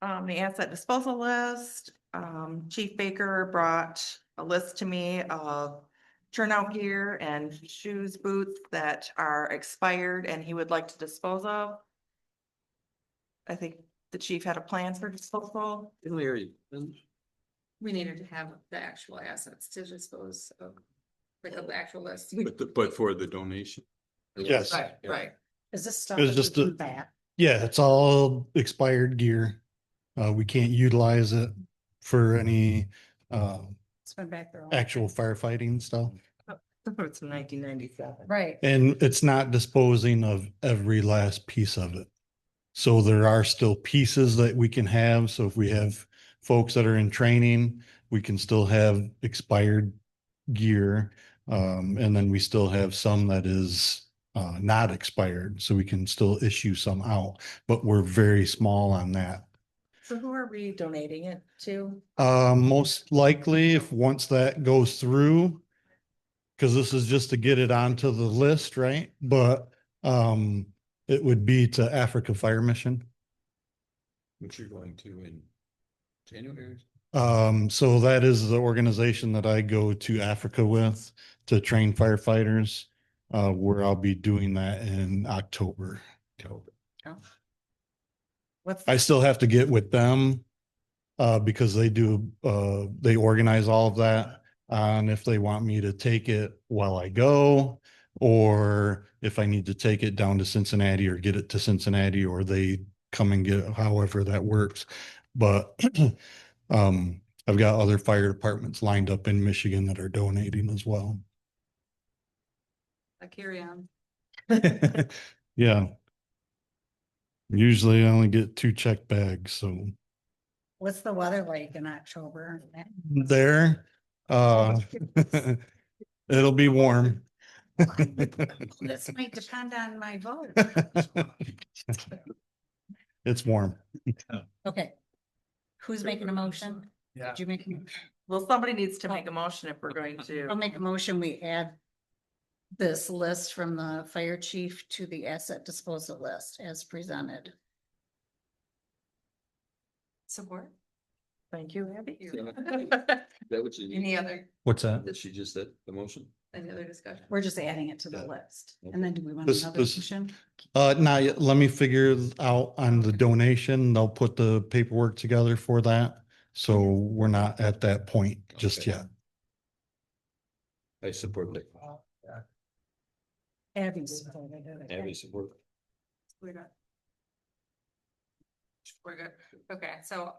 The asset disposal list, Chief Baker brought a list to me of turnout gear and shoes, boots that are expired and he would like to dispose of. I think the chief had a plan for disposal. Larry, We needed to have the actual assets to dispose of, like the actual list. but for the donation. Yes. Right. Is this stuff? It was that we just do a- back? Yeah, it's all expired gear. We can't utilize it for any It's been back there. all- actual firefighting stuff. It's 1997. Right. And it's not disposing of every last piece of it. So there are still pieces that we can have. So if we have folks that are in training, we can still have expired gear. And then we still have some that is not expired, so we can still issue some out, but we're very small on that. So who are we donating it to? Most likely, if once that goes through, because this is just to get it onto the list, right? But it would be to Africa Fire Mission. Which you're going to in January. So that is the organization that I go to Africa with to train firefighters, where I'll be doing that in October. What's, I still have to get with them, because they organize all of that. And if they want me to take it while I go, or if I need to take it down to Cincinnati or get it to Cincinnati, or they come and get it, however that works. But I've got other fire departments lined up in Michigan that are donating as well. Carry on. Yeah. Usually I only get 2 check bags, so What's the weather like in October? there, it'll be warm. This might depend on my vote. It's warm. Okay. Who's making a motion? Yeah. Did you make? Well, somebody needs to make a motion if we're going I'll to. make a motion, we add this list from the fire chief to the asset disposal list as presented. Support. Thank you, Abby. That what you Any other, What's that? That she just said, the motion? any other discussion? We're just adding it to the Yeah. list. And then do we want This- another this- motion? Not yet. Let me figure out on the donation. They'll put the paperwork together for that. So we're not at that point just Okay. yet. I support that. Abby supported it. Abby support. We're good. We're good. Okay, so,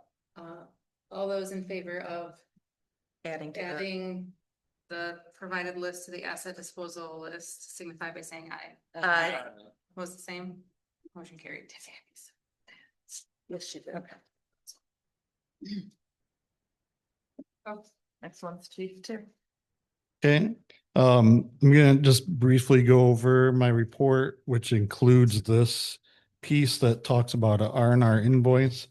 all those in favor of Adding to that. adding the provided list to the asset disposal list signify by saying aye. Aye. Was the same. Motion carried. Yes, she did. Okay. Oh, Next one's chief too. Okay, I'm gonna just briefly go over my report, which includes this piece that talks about a R&R invoice.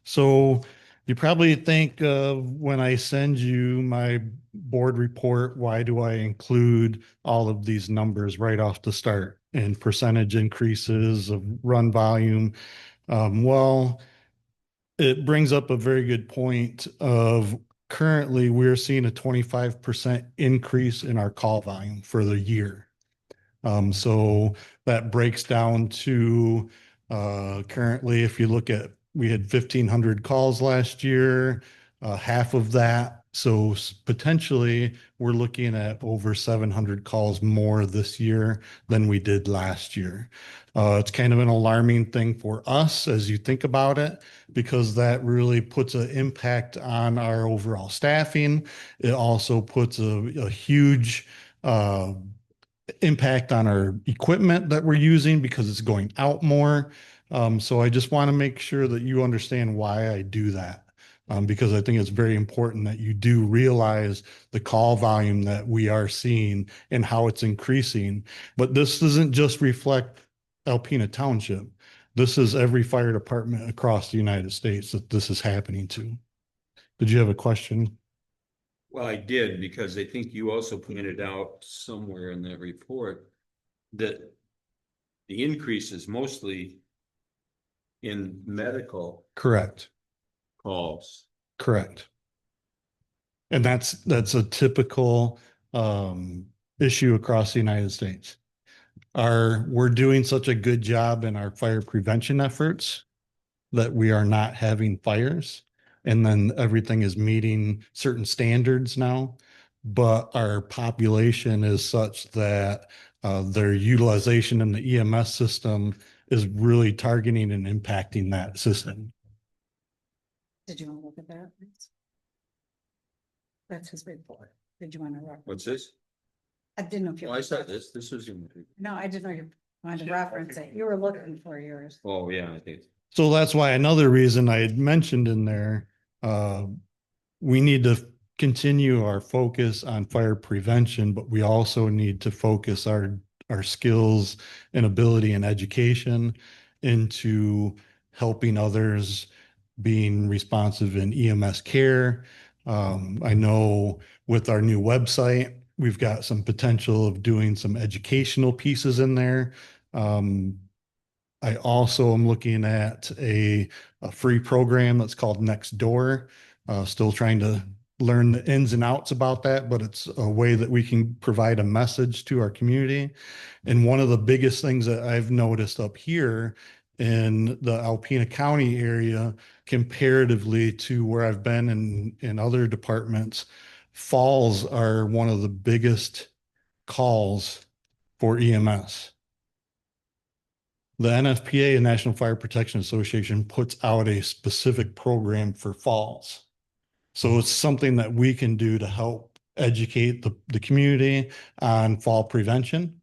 So you probably think of when I send you my board report, why do I include all of these numbers right off the start and percentage increases of run volume? Well, it brings up a very good point of currently we're seeing a 25% increase in our call volume for the year. So that breaks down to currently, if you look at, we had 1,500 calls last year, half of that. So potentially we're looking at over 700 calls more this year than we did last year. It's kind of an alarming thing for us as you think about it, because that really puts an impact on our overall staffing. It also puts a huge impact on our equipment that we're using because it's going out more. So I just want to make sure that you understand why I do that. Because I think it's very important that you do realize the call volume that we are seeing and how it's increasing. But this doesn't just reflect Alpena Township. This is every fire department across the United States that this is happening to. Did you have a question? Well, I did, because I think you also pointed out somewhere in that report that the increase is mostly in medical Correct. calls. Correct. And that's a typical issue across the United States. We're doing such a good job in our fire prevention efforts that we are not having fires. And then everything is meeting certain standards now. But our population is such that their utilization in the EMS system is really targeting and impacting that system. Did you want to look at that? That's his report. Did you want to? What's this? I didn't know if you. Oh, I saw this. This was in. No, I didn't know you wanted to reference it. You were looking for yours. Oh, yeah, I think. So that's why another reason I had mentioned in there, we need to continue our focus on fire prevention, but we also need to focus our skills and ability and education into helping others, being responsive in EMS care. I know with our new website, we've got some potential of doing some educational pieces in there. I also am looking at a free program that's called Next Door. Still trying to learn the ins and outs about that, but it's a way that we can provide a message to our community. And one of the biggest things that I've noticed up here in the Alpena County area, comparatively to where I've been in other departments, falls are one of the biggest calls for EMS. The NFPA, National Fire Protection Association, puts out a specific program for falls. So it's something that we can do to help educate the community on fall prevention.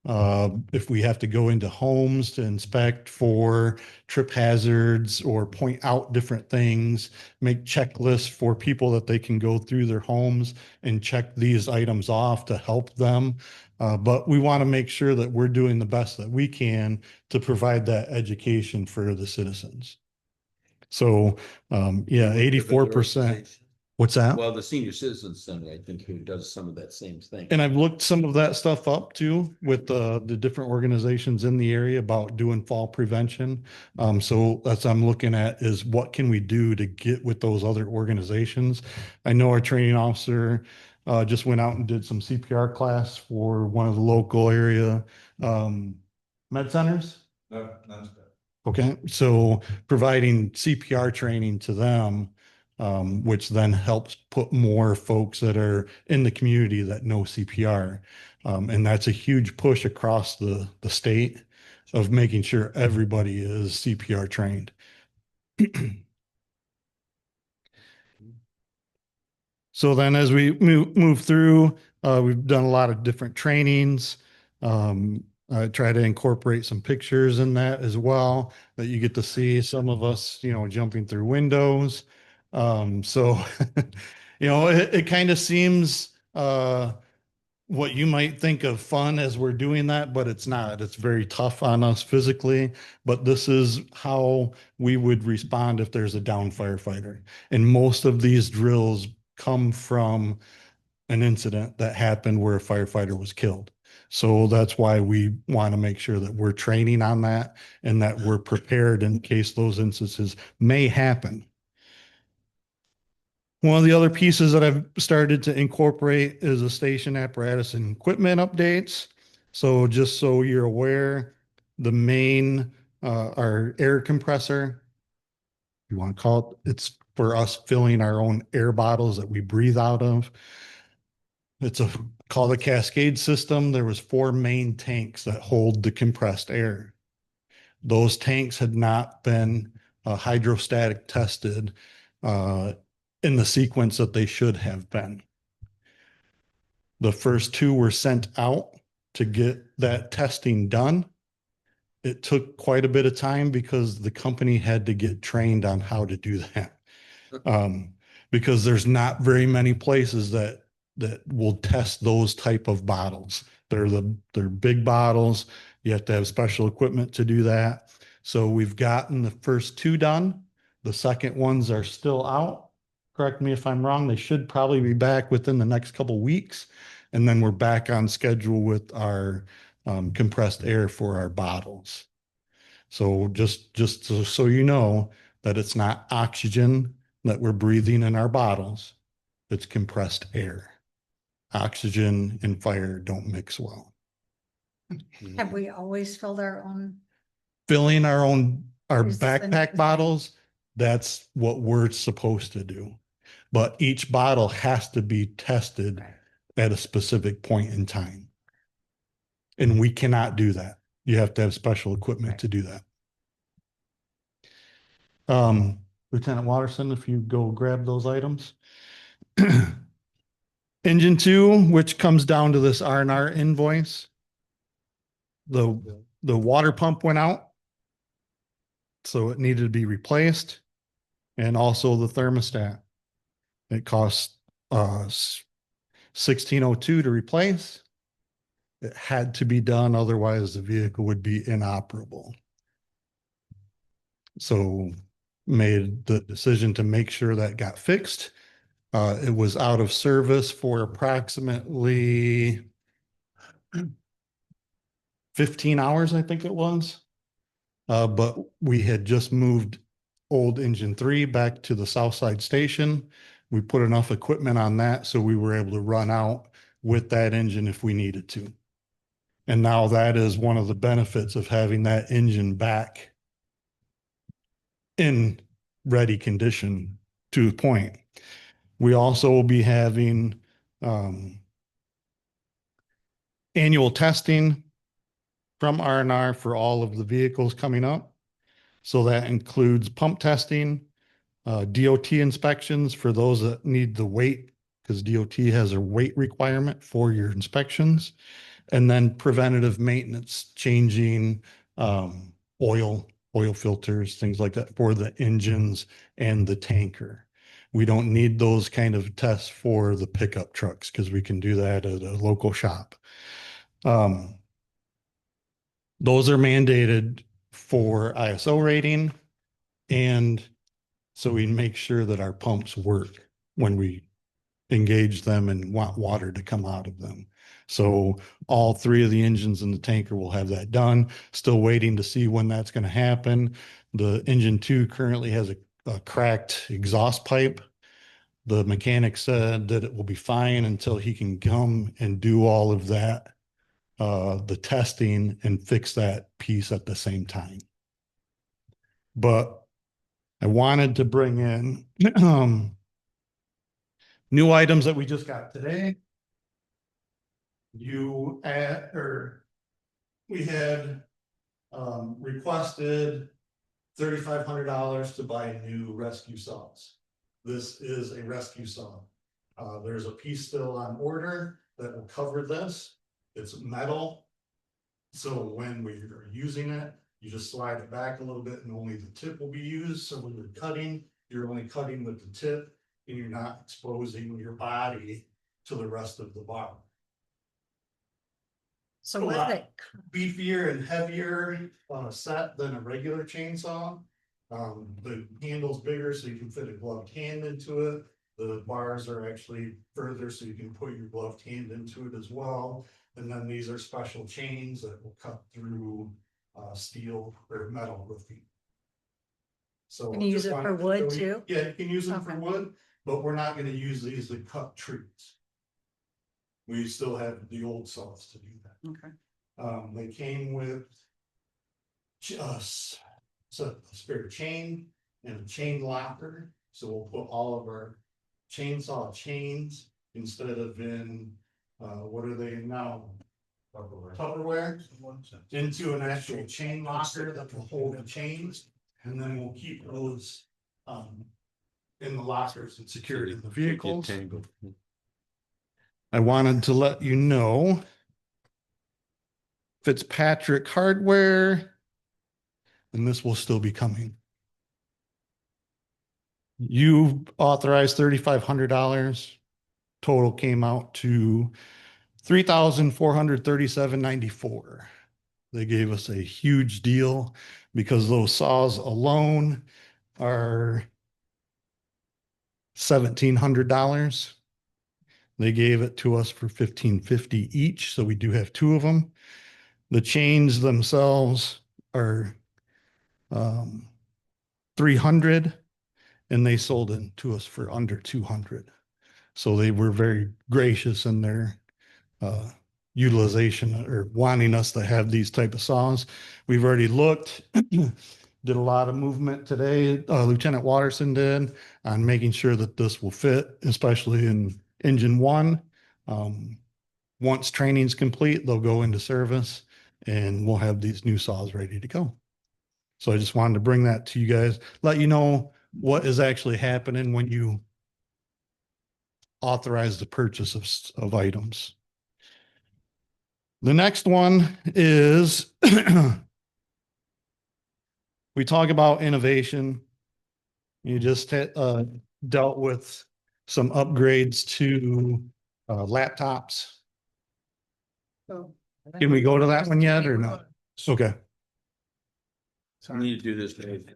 If we have to go into homes to inspect for trip hazards or point out different things, make checklists for people that they can go through their homes and check these items off to help them. But we want to make sure that we're doing the best that we can to provide that education for the citizens. So, yeah, 84%. What's that? Well, the Senior Citizens Center, I think, who does some of that same thing. And I've looked some of that stuff up too with the different organizations in the area about doing fall prevention. So that's I'm looking at is what can we do to get with those other organizations? I know our training officer just went out and did some CPR class for one of the local area med centers. No, that's good. Okay, so providing CPR training to them, which then helps put more folks that are in the community that know CPR. And that's a huge push across the state of making sure everybody is CPR trained. So then as we move through, we've done a lot of different trainings. I try to incorporate some pictures in that as well, that you get to see some of us, jumping through windows. So, it kind of seems what you might think of fun as we're doing that, but it's not. It's very tough on us physically, but this is how we would respond if there's a down firefighter. And most of these drills come from an incident that happened where a firefighter was killed. So that's why we want to make sure that we're training on that and that we're prepared in case those instances may happen. One of the other pieces that I've started to incorporate is the station apparatus and equipment updates. So just so you're aware, the main, our air compressor, you want to call it, it's for us filling our own air bottles that we breathe out of. It's called a cascade system. There was 4 main tanks that hold the compressed air. Those tanks had not been hydrostatic tested in the sequence that they should have been. The first 2 were sent out to get that testing done. It took quite a bit of time because the company had to get trained on how to do that. Because there's not very many places that will test those type of bottles. They're big bottles. You have to have special equipment to do that. So we've gotten the first 2 done. The second ones are still out. Correct me if I'm wrong. They should probably be back within the next couple weeks. And then we're back on schedule with our compressed air for our bottles. So just so you know that it's not oxygen that we're breathing in our bottles. It's compressed air. Oxygen and fire don't mix well. Have we always filled our own? Filling our Is this backpack the- bottles, that's what we're supposed to do. But each bottle has to be tested Right. at a specific point in time. And we cannot do that. You have to have special equipment Right. to do that. Lieutenant Watterson, if you go grab those items. Engine 2, which comes down to this R&R invoice. The water pump went out, so it needed to be replaced. And also the thermostat. It cost $1,602 to replace. It had to be done, otherwise the vehicle would be inoperable. So made the decision to make sure that got fixed. It was out of service for approximately 15 hours, I think it was. But we had just moved old engine 3 back to the south side station. We put enough equipment on that so we were able to run out with that engine if we needed to. And now that is one of the benefits of having that engine back in ready condition to the point. We also will be having annual testing from R&R for all of the vehicles coming up. So that includes pump testing, DOT inspections for those that need the weight, because DOT has a weight requirement for your inspections, And then preventative maintenance, changing oil filters, things like that for the engines and the tanker. We don't need those kind of tests for the pickup trucks because we can do that at a local shop. Those are mandated for ISO rating, and so we make sure that our pumps work when we engage them and want water to come out of them. So all three of the engines in the tanker will have that done. Still waiting to see when that's going to happen. The engine 2 currently has a cracked exhaust pipe. The mechanic said that it will be fine until he can come and do all of that, the testing, and fix that piece at the same time. But I wanted to bring in new items that we just got today. We had requested $3,500 to buy new rescue saws. This is a rescue saw. There's a piece still on order that will cover this. It's metal. So when we are using it, you just slide it back a little bit and only the tip will be used. So when you're cutting, you're only cutting with the tip and you're not exposing your body to the rest of the bar. So was it? Beefier and heavier set than a regular chainsaw. The handle's bigger so you can fit a gloved hand into it. The bars are actually further so you can put your gloved hand into it as well. And then these are special chains that will cut through steel or metal roofing. So Can you use just it for wanted to wood show you- too? Yeah, you can use them for Okay. wood, but we're not going to use these to cut trees. We still have the old saws to do that. Okay. They came with just a spare chain and a chain locker. So we'll put all of our chainsaw chains instead of in, what are they now? Tupperware into an actual chain locker that will hold the chains. And then we'll keep those, in the lockers and secured in the vehicles. I wanted to let you know Fitzpatrick hardware, and this will still be coming. You authorized $3,500. Total came out to $3,437.94. They gave us a huge deal because those saws alone are $1,700. They gave it to us for $1,550 each, so we do have two of them. The chains themselves are $300, and they sold it to us for under $200. So they were very gracious in their utilization or wanting us to have these type of saws. We've already looked, did a lot of movement today. Lieutenant Watterson did on making sure that this will fit, especially in engine 1. Once training's complete, they'll go into service and we'll have these new saws ready to go. So I just wanted to bring that to you guys, let you know what is actually happening when you authorize the purchase of items. The next one is we talk about innovation. You just dealt with some upgrades to laptops. So Can we go to that one yet or not? Okay. We need to do this, Dave.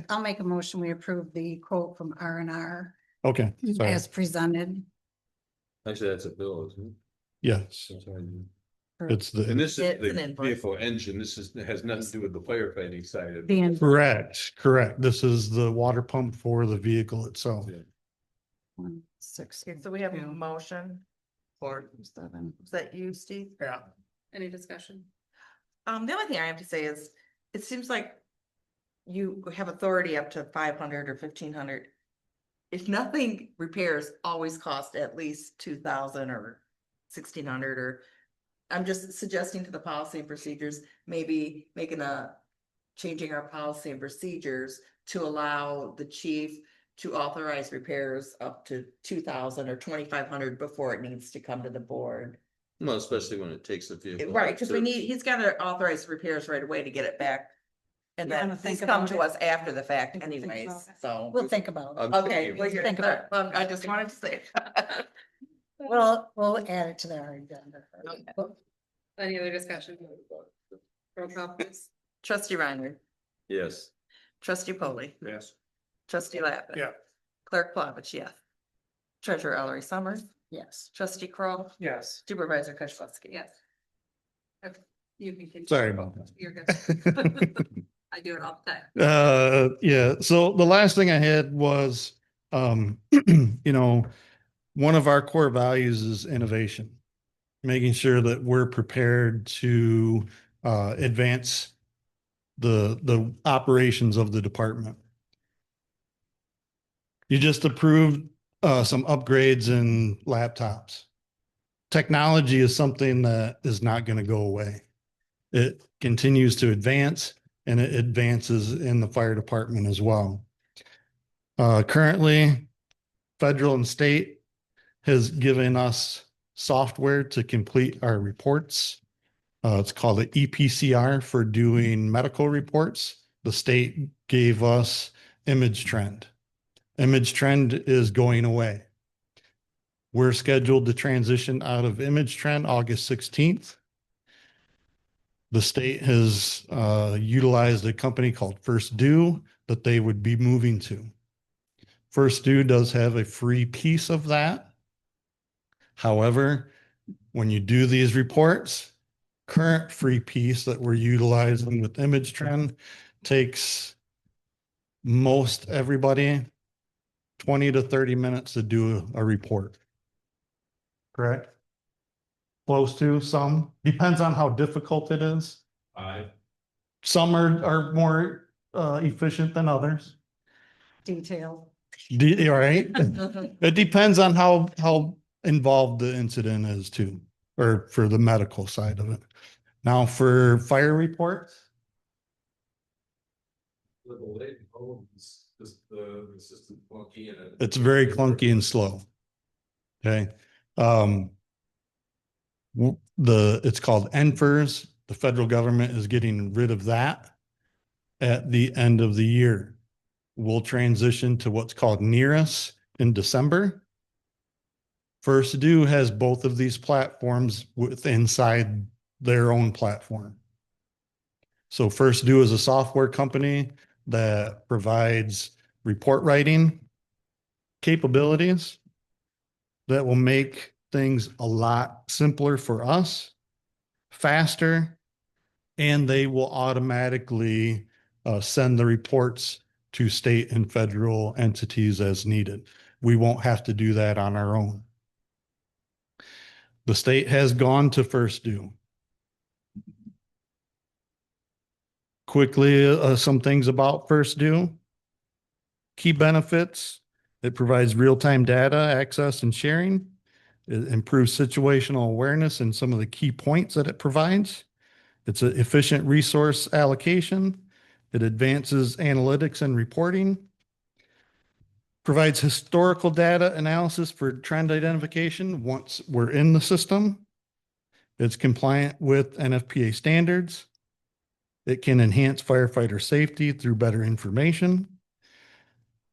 I'll make a motion. We approve the quote from R&R Okay, sorry. as presented. Actually, that's a bill, isn't it? Yes, Sorry. it's And the, this is It's an the invoice. vehicle engine. This has nothing to do with the firefighting side of it. Being correct. This is the water pump for the vehicle itself. Yeah. 162. Okay, so we have a motion for, 7. is that you, Steve? Yeah. Any discussion? The only thing I have to say is, it seems like you have authority up to 500 or 1,500. If nothing, repairs always cost at least 2,000 or 1,600, or I'm just suggesting to the policy and procedures, maybe changing our policy and procedures to allow the chief to authorize repairs up to 2,000 or 2,500 before it needs to come to the board. Well, especially when it takes a vehicle. Right, because we to- need, he's gotta authorize repairs right away to get it back. And You then wanna think these come about to it? us after the fact Think anyways, about it. so. We'll think about it. I'm Okay, thinking- well, you're, Think about well, I just wanted to say. We'll add it to our agenda. Any other discussion? Roll call, please. Trustee Reiner, Yes. trustee Polly, Yes. trustee Lappin. Yeah. Clerk Plavich, yes. Treasurer Ellery Summers, Yes. trustee Kroll, Yes. supervisor Kuschelowski. Yes. Okay, you can continue. Sorry about that. You're good. I do it all the time. Yeah, so the last thing I had was, you know, one of our core values is innovation. Making sure that we're prepared to advance the operations of the department. You just approved some upgrades in laptops. Technology is something that is not going to go away. It continues to advance, and it advances in the fire department as well. Currently, federal and state has given us software to complete our reports. It's called the EPCR for doing medical reports. The state gave us Image Trend. Image Trend is going away. We're scheduled to transition out of Image Trend August 16th. The state has utilized a company called First Due that they would be moving to. First Due does have a free piece of that. However, when you do these reports, current free piece that we're utilizing with Image Trend takes most everybody 20 to 30 minutes to do a report. Correct? Close to some, depends on how difficult it is. Some are more efficient than others. Detail. Right? It depends on how involved the incident is too, or for the medical side of it. Now for fire reports, it's very clunky and slow. Okay. It's called NFIRS. The federal government is getting rid of that at the end of the year. We'll transition to what's called NERIS in December. First Due has both of these platforms inside their own platform. So First Due is a software company that provides report writing capabilities that will make things a lot simpler for us, faster, and they will automatically send the reports to state and federal entities as needed. We won't have to do that on our own. The state has gone to First Due. Quickly, some things about First Due. Key benefits: it provides real-time data access and sharing. It improves situational awareness and some of the key points that it provides. It's an efficient resource allocation. It advances analytics and reporting. Provides historical data analysis for trend identification once we're in the system. It's compliant with NFPA standards. It can enhance firefighter safety through better information.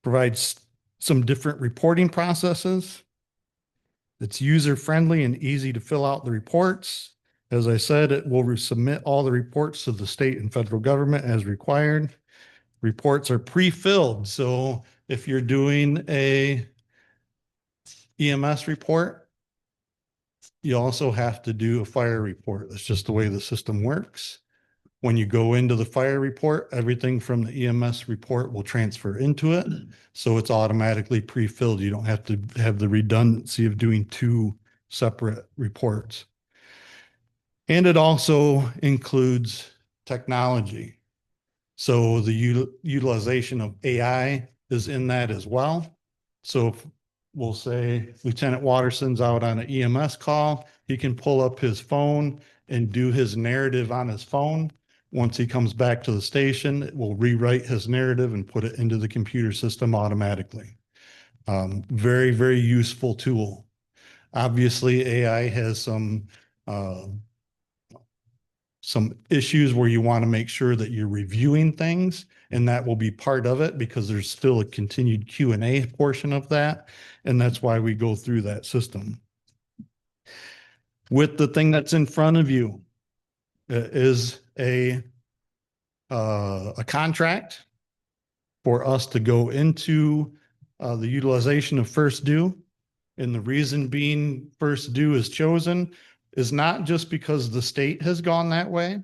Provides some different reporting processes. It's user-friendly and easy to fill out the reports. As I said, it will submit all the reports to the state and federal government as required. Reports are pre-filled, so if you're doing a EMS report, you also have to do a fire report. That's just the way the system works. When you go into the fire report, everything from the EMS report will transfer into it. So it's automatically pre-filled. You don't have to have the redundancy of doing two separate reports. And it also includes technology. So the utilization of AI is in that as well. So if we'll say Lieutenant Watterson's out on an EMS call, he can pull up his phone and do his narrative on his phone. Once he comes back to the station, it will rewrite his narrative and put it into the computer system automatically. Very, very useful tool. Obviously, AI has some uh, some issues where you want to make sure that you're reviewing things, and that will be part of it because there's still a continued Q&A portion of that. And that's why we go through that system. With the thing that's in front of you is a contract for us to go into the utilization of first due. And the reason being first due is chosen is not just because the state has gone that way,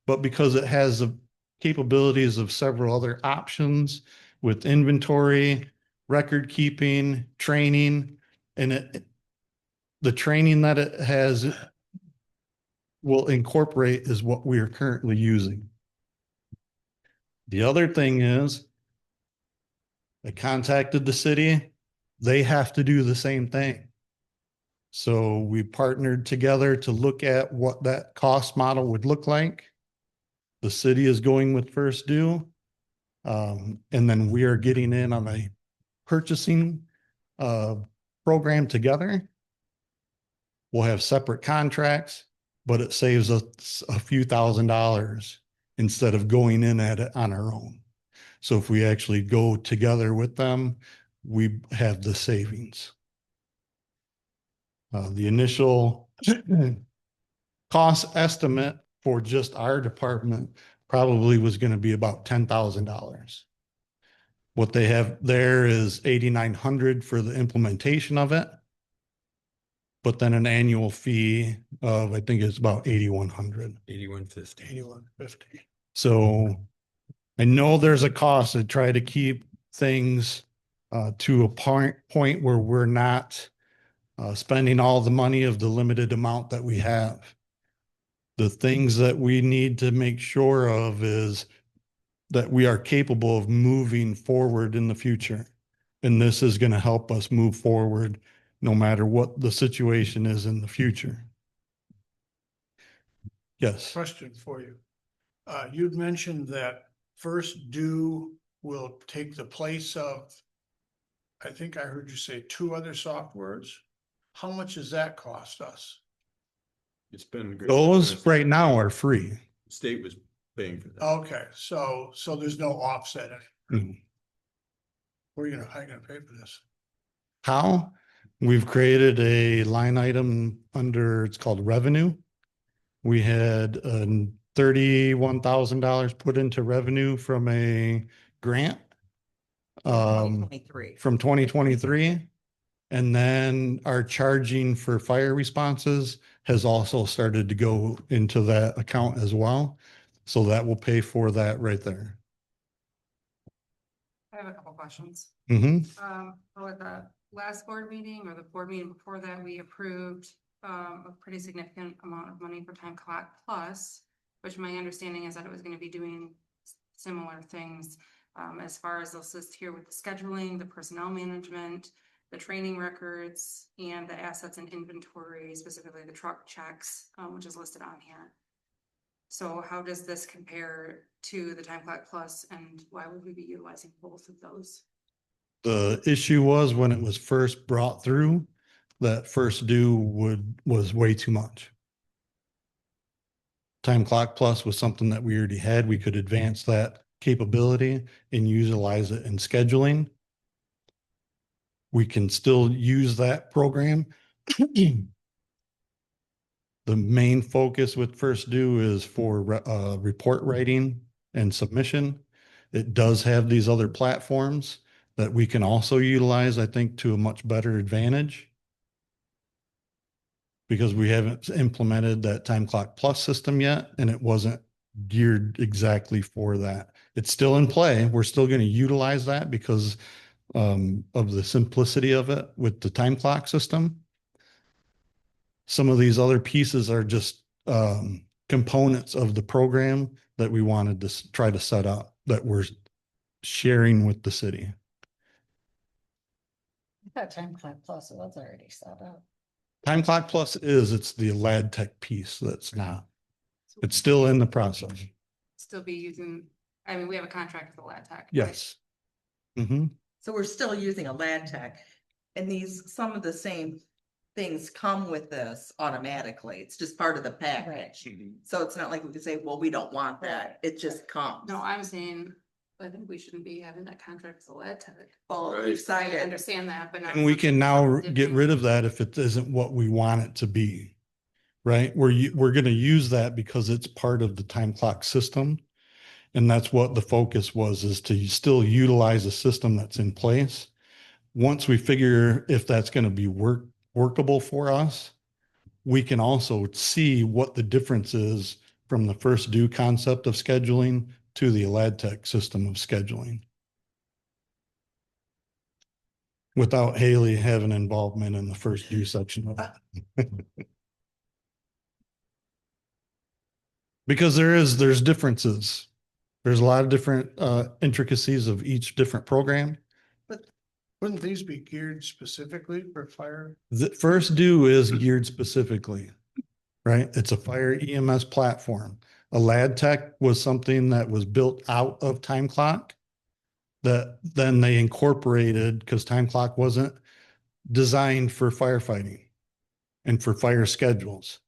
but because it has the capabilities of several other options with inventory, record keeping, training, and the training that it has will incorporate is what we are currently using. The other thing is I contacted the city. They have to do the same thing. So we partnered together to look at what that cost model would look like. The city is going with first due. And then we are getting in on a purchasing program together. We'll have separate contracts, but it saves us a few $1,000s instead of going in at it on our own. So if we actually go together with them, we have the savings. The initial cost estimate for just our department probably was going to be about $10,000. What they have there is $8,900 for the implementation of it, but then an annual fee of, I think it's about $8,100. $8,150. So I know there's a cost to try to keep things to a point where we're not spending all the money of the limited amount that we have. The things that we need to make sure of is that we are capable of moving forward in the future. And this is going to help us move forward no matter what the situation is in the future. Yes. Question for you. You'd mentioned that first due will take the place of, I think I heard you say 2 other softwares. How much does that cost us? It's been. Those right now are free. State was paying for that. Okay, so there's no offset. Mhm. How are you gonna pay for this? How? We've created a line item under, it's called revenue. We had $31,000 put into revenue from a grant. 2023. From 2023. And then our charging for fire responses has also started to go into that account as well. So that will pay for that right there. I have a couple questions. Mm-hmm. So at the last board meeting or the board meeting before that, we approved a pretty significant amount of money for Time Clock Plus, which my understanding is that it was going to be doing similar things as far as this list here with the scheduling, the personnel management, the training records, and the assets and inventory, specifically the truck checks, which is listed on here. So how does this compare to the Time Clock Plus, and why would we be utilizing both of those? The issue was when it was first brought through, that first due was way too much. Time Clock Plus was something that we already had. We could advance that capability and utilize it in scheduling. We can still use that program. The main focus with first due is for report writing and submission. It does have these other platforms that we can also utilize, I think, to a much better advantage. Because we haven't implemented that Time Clock Plus system yet, and it wasn't geared exactly for that. It's still in play. We're still going to utilize that because of the simplicity of it with the time clock system. Some of these other pieces are just components of the program that we wanted to try to set up that we're sharing with the city. I thought Time Clock Plus was already set up. Time Clock Plus it's the Lad Tech piece that's not. It's still in the process. Still be using, I mean, we have a contract with the Lad Tech. Yes. Mm-hmm. So we're still using a lad tech and some of the same things come with this automatically. It's just part of the package. So it's not like we could say, well, we don't want that. It just comes. No, I'm saying, I think we shouldn't be having that contract with the lead tech. Well, Right. we've I signed it. understand that, but. not And we can now something get different. rid of that if it isn't what we want it to be. Right? We're going to use that because it's part of the time clock system. And that's what the focus was, is to still utilize a system that's in place. Once we figure if that's going to be workable for us, we can also see what the difference is from the first due concept of scheduling to the EladTech system of scheduling. Without Haley having involvement in the first due section of it. Because there's differences. There's a lot of different intricacies of each different program. Wouldn't these be geared specifically for fire? The first due is geared specifically, right? It's a fire EMS platform. EladTech was something that was built out of time clock that then they incorporated because time clock wasn't designed for firefighting and for fire schedules.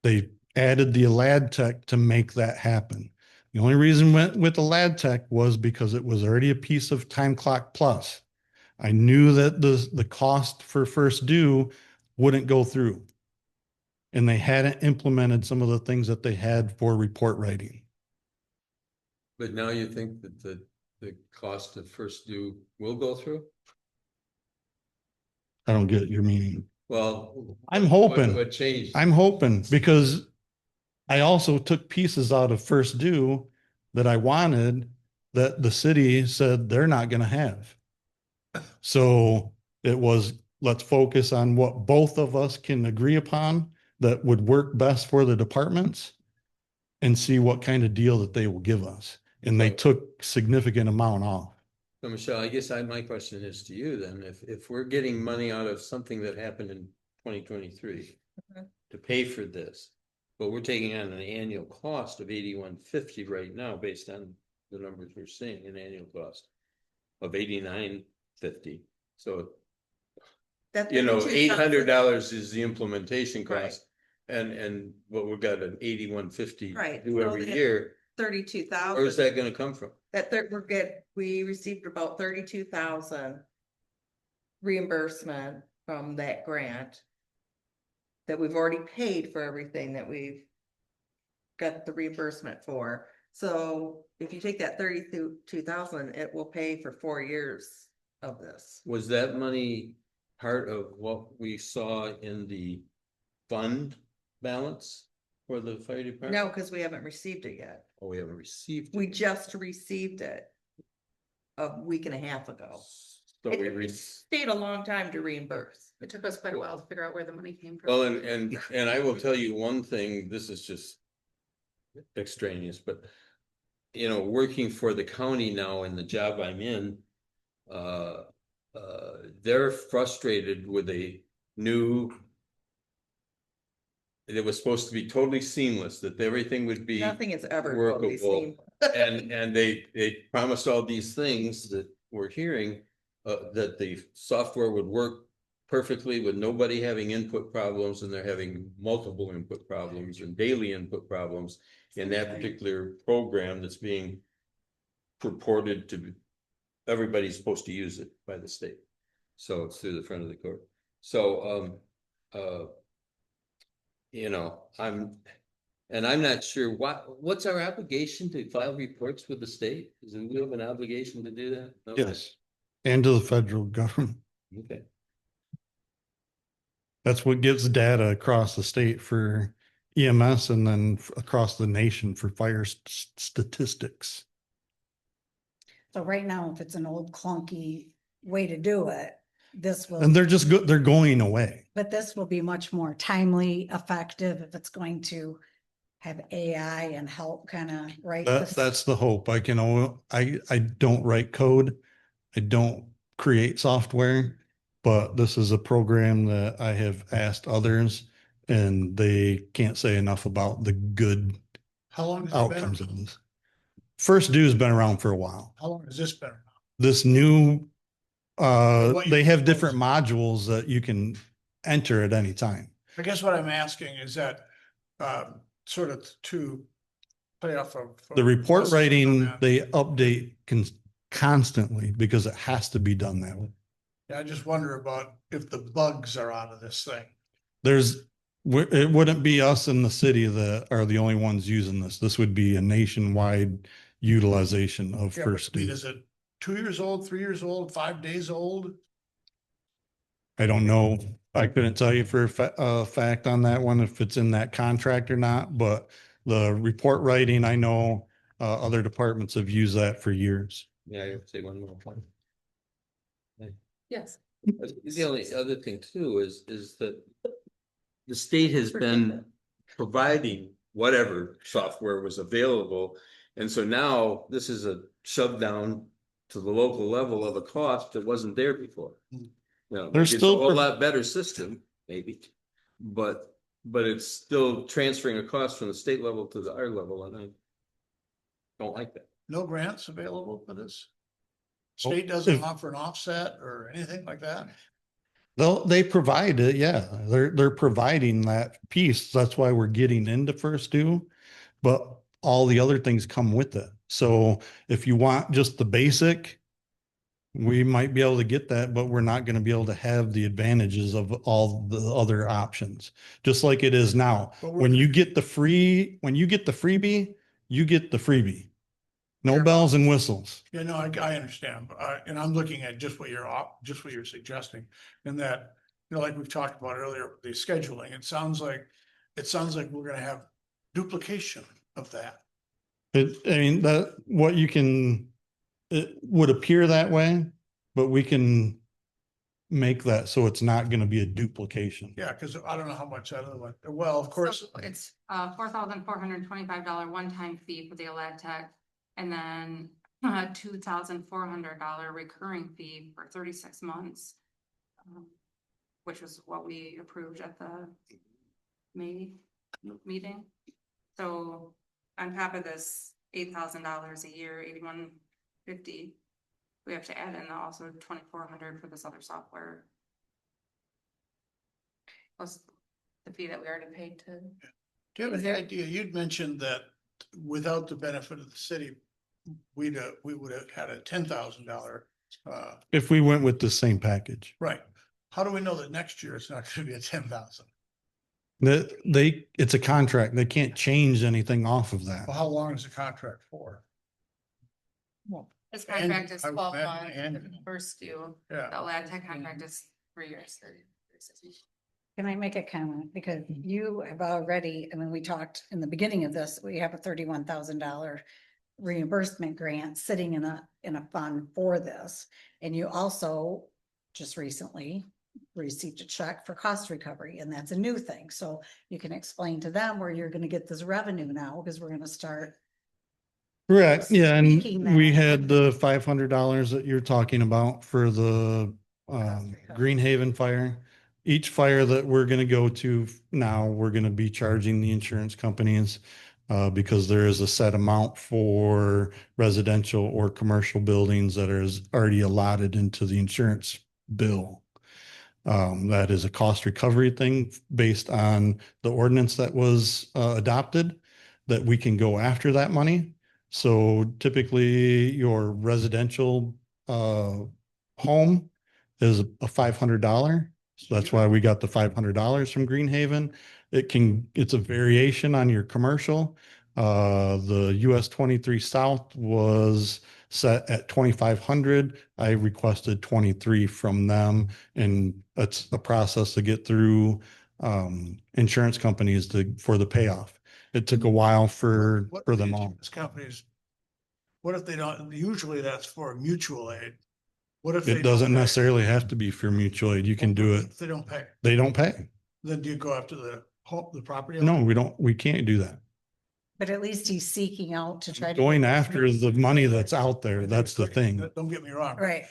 They added the EladTech to make that happen. The only reason went with the EladTech was because it was already a piece of time clock plus. I knew that the cost for first due wouldn't go through. And they hadn't implemented some of the things that they had for report writing. But now you think that the cost of first due will go through? I don't get your meaning. Well. I'm hoping. What changed? I'm hoping because I also took pieces out of first due that I wanted that the city said they're not going to have. So it was, let's focus on what both of us can agree upon that would work best for the departments and see what kind of deal that they will give us. And they took significant amount off. So Michelle, I guess my question is to you then, if we're getting money out of something that happened in 2023 to pay for this, but we're taking on an annual cost of 8150 right now, based on the numbers we're seeing, an annual cost of 8950. So, That $800 is the implementation Right. cost. And what we've got an 8150 Right. do So every the year. 32,000. Where's that gonna come from? We received about 32,000 reimbursement from that grant that we've already paid for everything that we've got the reimbursement for. So if you take that 32,000, it will pay for 4 years of this. Was that money part of what we saw in the fund balance for the fire department? No, because we haven't received it yet. Oh, we haven't received. We just received it a week and a half ago. So we It stayed a long time to reimburse. It took us quite a while to figure out where the money came from. Well, and I will tell you one thing, this is just extraneous, but working for the county now in the job I'm in, they're frustrated with a new. It was supposed to be totally seamless, that everything would be Nothing is ever totally workable. seamless. And they promised all these things that we're hearing, that the software would work perfectly with nobody having input problems, and they're having multiple input problems and daily input problems in that particular program that's being purported to be, everybody's supposed to use it by the state. So it's through the front of the court. So, I'm not sure what's our obligation to file reports with the state? Do we have an obligation to do that? No? Yes. And to the federal government. Okay. That's what gives data across the state for EMS and then across the nation for fire statistics. So right now, if it's an old clunky way to do it, this will. And they're just good, they're going away. But this will be much more timely, effective if it's going to have AI and help kind of write this. That's the hope. I don't write code. I don't create software, but this is a program that I have asked others and they can't say enough about the good How long has it been? outcomes of this. First due has been around for a while. How long has this been? This new, What you they have propose. different modules that you can enter at any time. I guess what I'm asking is that, sort of to play off of. The report Russ's writing, comment. they update constantly because it has to be done that way. I just wonder about if the bugs are out of this thing. It wouldn't be us in the city that are the only ones using this. This would be a nationwide utilization of Yeah, but First I mean, Due. is it 2 years old, 3 years old, 5 days old? I don't know. I couldn't tell you for a fact on that one, if it's in that contract or not, but the report writing, I know other departments have used that for years. Yeah, I would say one more point. Yes. The only other thing too is that the state has been providing whatever software was available. And so now this is a shove down to the local level of a cost that wasn't there before. You know, There's it's still a lot better system, maybe, but it's still transferring a cost from the state level to the our level, and I don't like that. No grants available for this? Oh, State doesn't if- offer an offset or anything like that? They provide it, yeah. They're providing that piece. That's why we're getting into First Due, but all the other things come with it. So if you want just the basic, we might be able to get that, but we're not going to be able to have the advantages of all the other options, just like it is now. But we're- When you get the freebie, you get the freebie. No Yeah. bells and whistles. Yeah, no, I understand, but and I'm looking at just what you're suggesting, and that, like we've talked about earlier, the scheduling, it sounds like we're gonna have duplication of that. It would appear that way, but we can make that so it's not going to be a duplication. Yeah, because I don't know how much that other one, well, of course, So it's $4,425 one-time fee for the Alad Tech, and then $2,400 recurring fee for 36 months. Which was what we approved at the May meeting. So on top of this $8,000 a year, $8,150, we have to add in also $2,400 for this other software. Plus the fee that we already paid to. do you have any idea, you'd mentioned that without the benefit of the city, we would have had a $10,000, If we went with the same package, right? How do we know that next year it's not gonna be a 10,000? it's a contract. They can't change anything off of that. Well, how long is the contract for? This contract is I would 12 imagine months, annual. the first due, Yeah. the Alad Tech contract is 3 years. 36 months. Can I make a comment? Because you have already, I mean, we talked in the beginning of this, we have a $31,000 reimbursement grant sitting in a fund for this. And you also just recently received a check for cost recovery, and that's a new thing. So you can explain to them where you're gonna get this revenue now, because we're gonna start. Correct. Yeah, and Speaking we that- had the $500 that you're talking about for the recovery. Greenhaven fire. Each fire that we're gonna go to now, we're gonna be charging the insurance companies because there is a set amount for residential or commercial buildings that is already allotted into the insurance bill. That is a cost recovery thing based on the ordinance that was adopted, that we can go after that money. So typically your residential home is a $500. So that's why we got the $500 from Greenhaven. It's a variation on your commercial. The US 23 South was set at 2,500. I requested 23 from them, and that's a process to get through insurance companies for the payoff. It took a while for What them the all. insurance companies, what if they don't, usually that's for mutual aid. What if they It don't doesn't pay? necessarily have to be for mutual aid. You can do it. If they don't pay, They don't pay. then do you go after the property? No, owner? we can't do that. But at least he's seeking out to try to. Going after the money that's out there, that's the thing. Don't get me wrong. Right.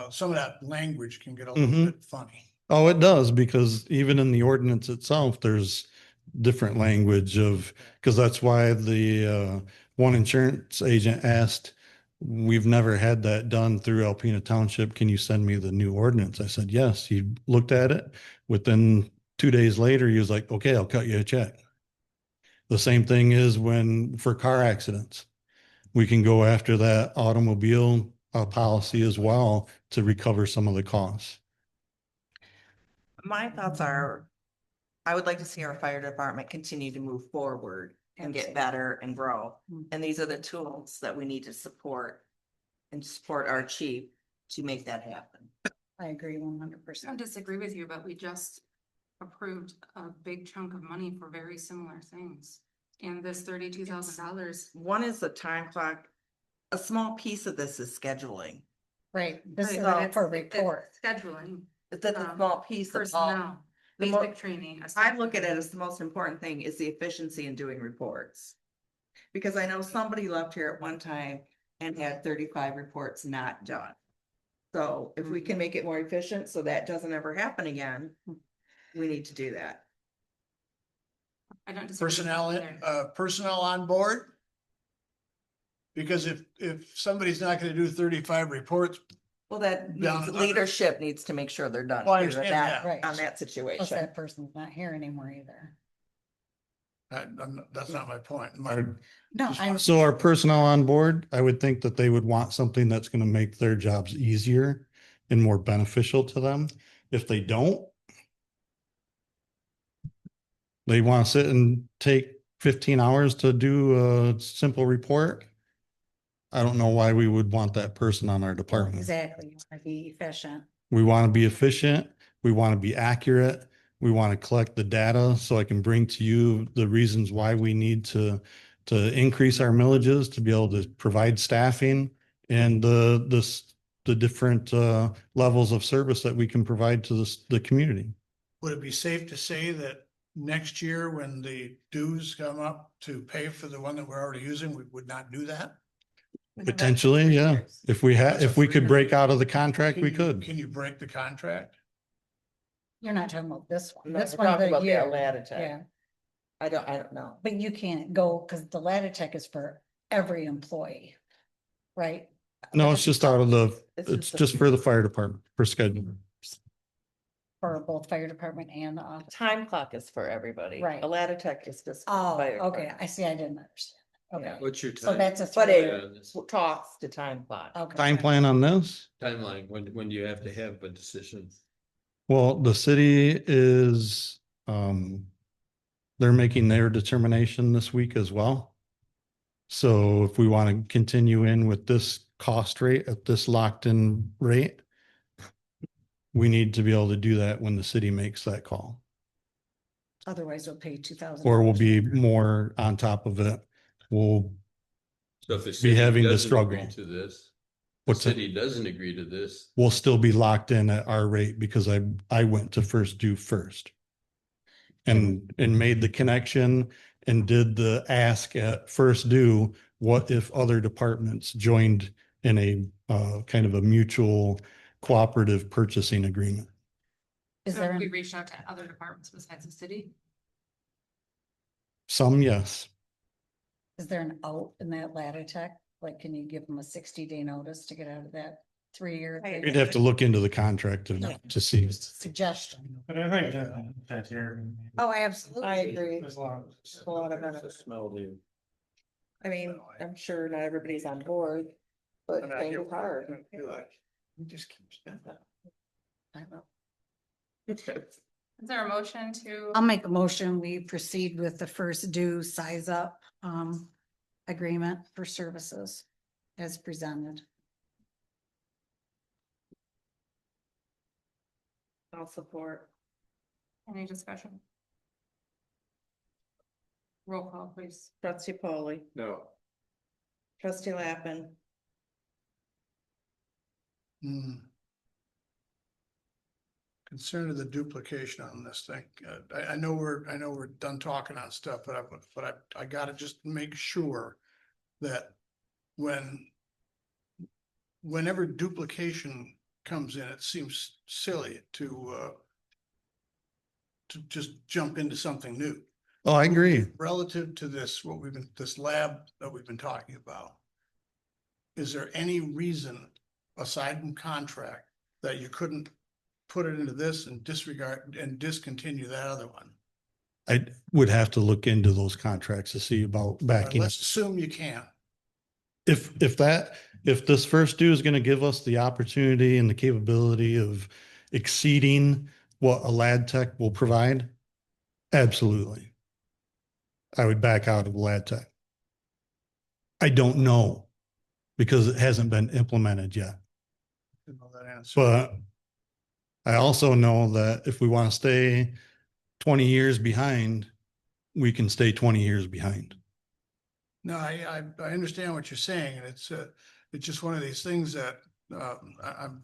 Some of that language can get a little Mhm. bit funny. Oh, it does, because even in the ordinance itself, there's different language because that's why the one insurance agent asked we've never had that done through Alpena Township. Can you send me the new ordinance? I said, yes. He looked at it. Within 2 days later, he was like, okay, I'll cut you a check. The same thing is when for car accidents, we can go after that automobile policy as well to recover some of the costs. My thoughts are, I would like to see our fire department continue to move forward and get better and grow. And these are the tools that we need to support and support our chief to make that happen. I agree 100%. I don't disagree with you, but we just approved a big chunk of money for very similar things. And this $32,000. One is the time clock. A small piece of this is scheduling. Right, this is Right. for report. Scheduling, That's a small piece of all. personnel, The mo- basic training. I look at it as the most important thing is the efficiency in doing reports. Because I know somebody left here at one time and had 35 reports not done. So if we can make it more efficient so that doesn't ever happen again, we need to do that. I don't disagree with you either. Personnel on board? Because if somebody's not gonna do 35 reports, Well, that Down- leadership needs to make sure they're done Well, I here understand that- that. Right. on that Plus situation. that person's not here anymore either. that's not my point. No, I'm, So our personnel on board, I would think that they would want something that's going to make their jobs easier and more beneficial to them. If they don't, they want to sit and take 15 hours to do a simple report. I don't know why we would want that person on our department. exactly, you want to be efficient. We want to be efficient. We want to be accurate. We want to collect the data so I can bring to you the reasons why we need to increase our millages, to be able to provide staffing and the different levels of service that we can provide to the community. Would it be safe to say that next year, when the dues come up to pay for the one that we're already using, we would not do that? Potentially, yeah. If we had, if we could break out of the contract, we Can could. you break the contract? You're not talking about this one. No, This we're one, talking the about the year. Atlantic. Yeah, I don't know. but you can't go, because the ladder tech is for every employee, right? No, it's just out of the, It's it's just a- just for the fire department, for scheduling. For both fire department and the office. Time clock is for everybody. Right. A ladder tech is just. Oh, fire okay, department. I see, I didn't understand. Okay, What's your so time? that's a. But three-year- it talks to time clock. Okay. Time plan on this? Timeline, when do you have to have a decision? Well, the city is, they're making their determination this week as well. So if we want to continue in with this cost rate at this locked in rate, we need to be able to do that when the city makes that call, Otherwise we'll pay 2,000. or we'll be more on top of it. We'll, So if the city having to doesn't agree struggle. to this, the What's that? city doesn't agree to this, we'll still be locked in at our rate because I went to first due first. And made the connection and did the ask at first due, what if other departments joined in a kind of a mutual cooperative purchasing agreement? Is So there, have we an- reached out to other departments besides the city? Some, yes. is there an out in that ladder tech? Like, can you give them a 60-day notice to get out of that 3-year? Right. We'd have to look into the contract to see. Suggestion. But I think that here. Oh, absolutely. I agree. There's a lot. A lot of it's a benefits. smell to you. I mean, I'm sure not everybody's on board, but things are hard. We just keep spending. I know. Is there a motion to? I'll make a motion. We proceed with the first due size up agreement for services as presented. I'll support. Any discussion? Roll call, please. Trustee Polly, No, trustee Lappin, Concerned of the duplication on this thing. I know we're done talking on stuff, but I gotta just make sure that whenever duplication comes in, it seems silly to just jump into something new. Oh, I agree. Relative to this, this lab that we've been talking about. is there any reason aside from contract that you couldn't put it into this and disregard and discontinue that other one? I would have to look into those contracts to see about backing. Let's assume you can. If this first due is going to give us the opportunity and the capability of exceeding what a lad tech will provide, absolutely. I would back out of lad tech. I don't know because it hasn't been implemented yet. You know that answer. But I also know that if we want to stay 20 years behind, we can stay 20 years behind. No, I understand what you're saying, and it's just one of these things that I'm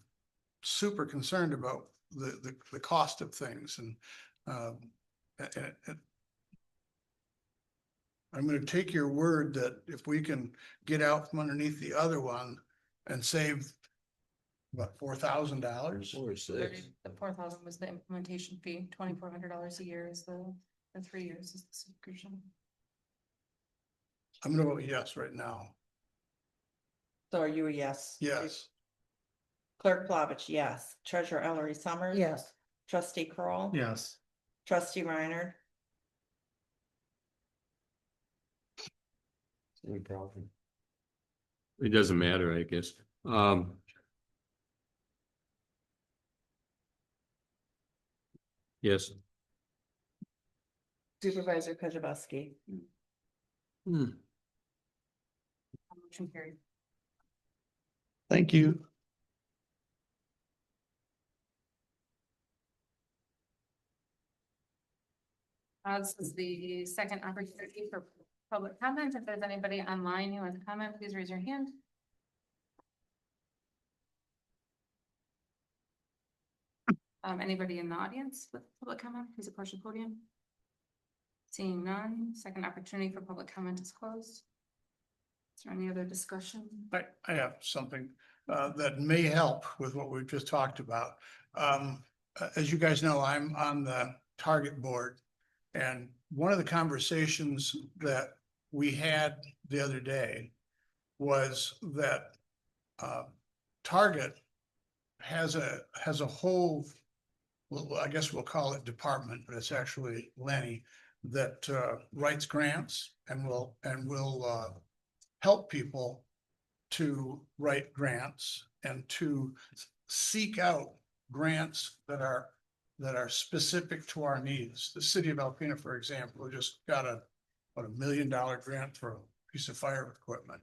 super concerned about the cost of things, and I'm going to take your word that if we can get out from underneath the other one and save what, $4,000? Or six. The 4,000 was the implementation fee, $2,400 a year is the 3 years is the subscription. I'm gonna vote yes right now. So are you a yes? Yes. Clerk Plavich, yes. Treasurer Ellery Summers? Yes. Trustee Kroll, Yes. Trustee Reiner? Any problem? It doesn't matter, I guess. Yes. Supervisor Kujabaski? Hmm. Motion carried. Thank you. This is the second opportunity for public comment. If there's anybody online who wants to comment, please raise your hand. Anybody in the audience with public comment, please approach the podium. Seeing none, second opportunity for public comment is closed. Is there any other discussion? I have something that may help with what we've just talked about. As you guys know, I'm on the Target board. And one of the conversations that we had the other day was that Target has a whole, well, I guess we'll call it department, but it's actually Lenny, that writes grants and will help people to write grants and to seek out grants that are specific to our needs. The city of Alpena, for example, just got a $1 million grant for a piece of fire equipment.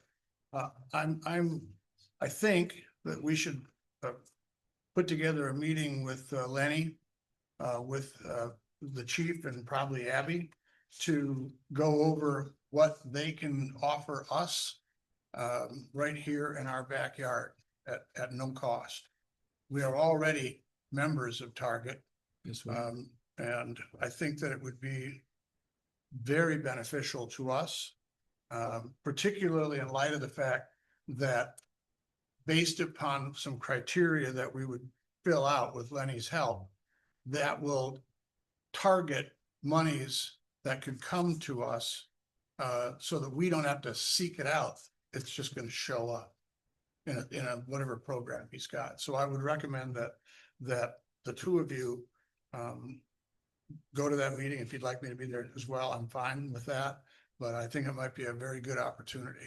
I think that we should put together a meeting with Lenny, with the chief and probably Abby, to go over what they can offer us right here in our backyard at no cost. We are already members of Target. And I think that it would be very beneficial to us, particularly in light of the fact that based upon some criteria that we would fill out with Lenny's help, that will target monies that could come to us so that we don't have to seek it out. It's just going to show up in a whatever program he's got. So I would recommend that the two of you go to that meeting. If you'd like me to be there as well, I'm fine with that, but I think it might be a very good opportunity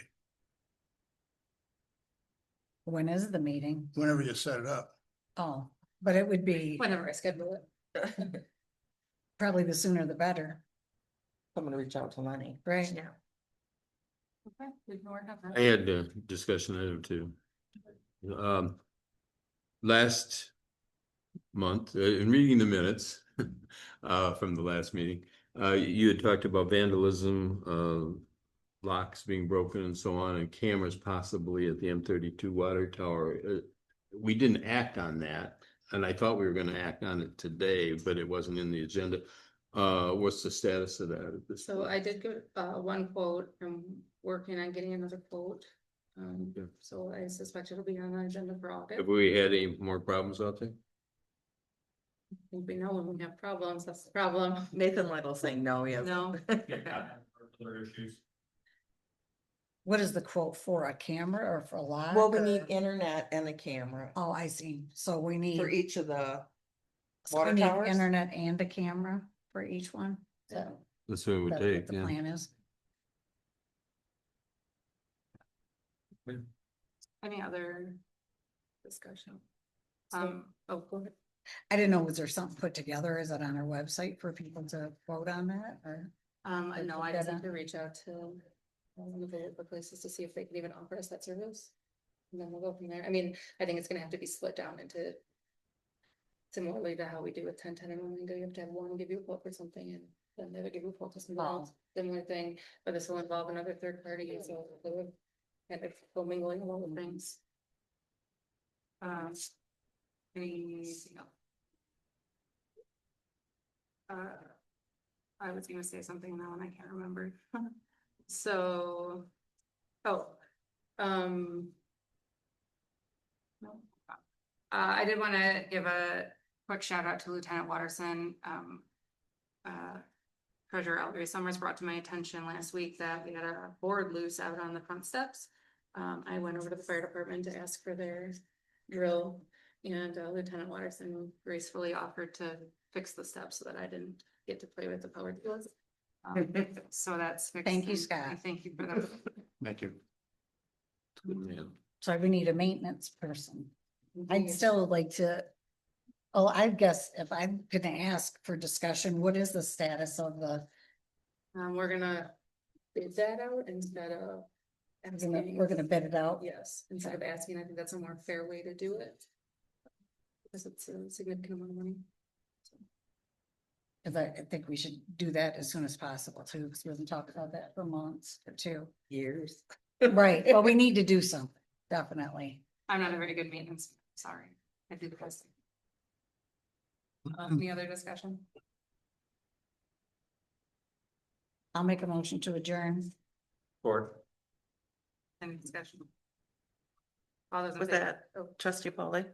When is the meeting? whenever you set it up. Oh, but it would be Whenever I schedule it. probably the sooner the better, I'm gonna reach out to Lenny. right? Yeah. Okay, we can work on that. I had a discussion item too. Last month, in reading the minutes from the last meeting, you had talked about vandalism, locks being broken and so on, and cameras possibly at the M32 water tower. We didn't act on that, and I thought we were going to act on it today, but it wasn't in the agenda. What's the status of that at this So point? I did get one quote. I'm working on getting another quote. Yeah. So I suspect it'll be on the agenda for August. Have we had any more problems out there? I think we know when we have problems, that's the problem. Nathan Little's saying no, yes. No. What is the quote for a camera or for a lock? Well, we need or- internet and a camera Oh, I see. So we need, for each of the so we water need towers. internet and a camera for each one. So That's what it would that's what take, the yeah. plan is. Any other discussion? So- Oh, go ahead. I didn't know, was there something put together? Is it on our website for people to vote on that or? I know, I Put just that need to on? reach out to one of the local places to see if they can even offer us that service. And then we'll go from there. I mean, I think it's gonna have to be split down into similarly to how we do with 1010 and one go, you have to have one give you a quote for something and then they would give you a quote to something else. Similar thing, but this will involve another third party, so they would kind of commingling a lot of things. Anything else? I was gonna say something now and I can't remember. So, oh, no. I did want to give a quick shout out to Lieutenant Watterson. Treasurer Ellery Summers brought to my attention last week that we had a board loose out on the front steps. I went over to the fire department to ask for their drill and Lieutenant Watterson gracefully offered to fix the steps so that I didn't get to play with the power tools. So that's fixed. Thank you, and Scott. Thank you for that. Thank you. So we need a maintenance person. I'd still like to, oh, I guess if I'm gonna ask for discussion, what is the status of the, We're gonna bid that out instead of. we're gonna bid it out? Yes, instead of asking, I think that's a more fair way to do it. Because it's a significant amount of money. Cause I think we should do that as soon as possible too, because we haven't talked about that for months or two. Years. Right, well, we need to do something, definitely. I'm not a very good maintenance, sorry, I do the best. Any other discussion? I'll make a motion to adjourn. Or Any discussion? All those in Was favor? that trustee Polly?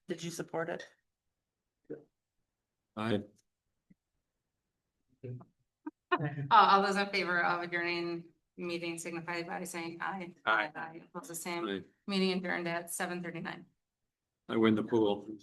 Did you support it? All those in favor of adjourning meeting signify by saying aye. Aye. Aye, opposed the same, Right. meeting adjourned at 7:39. I win the pool.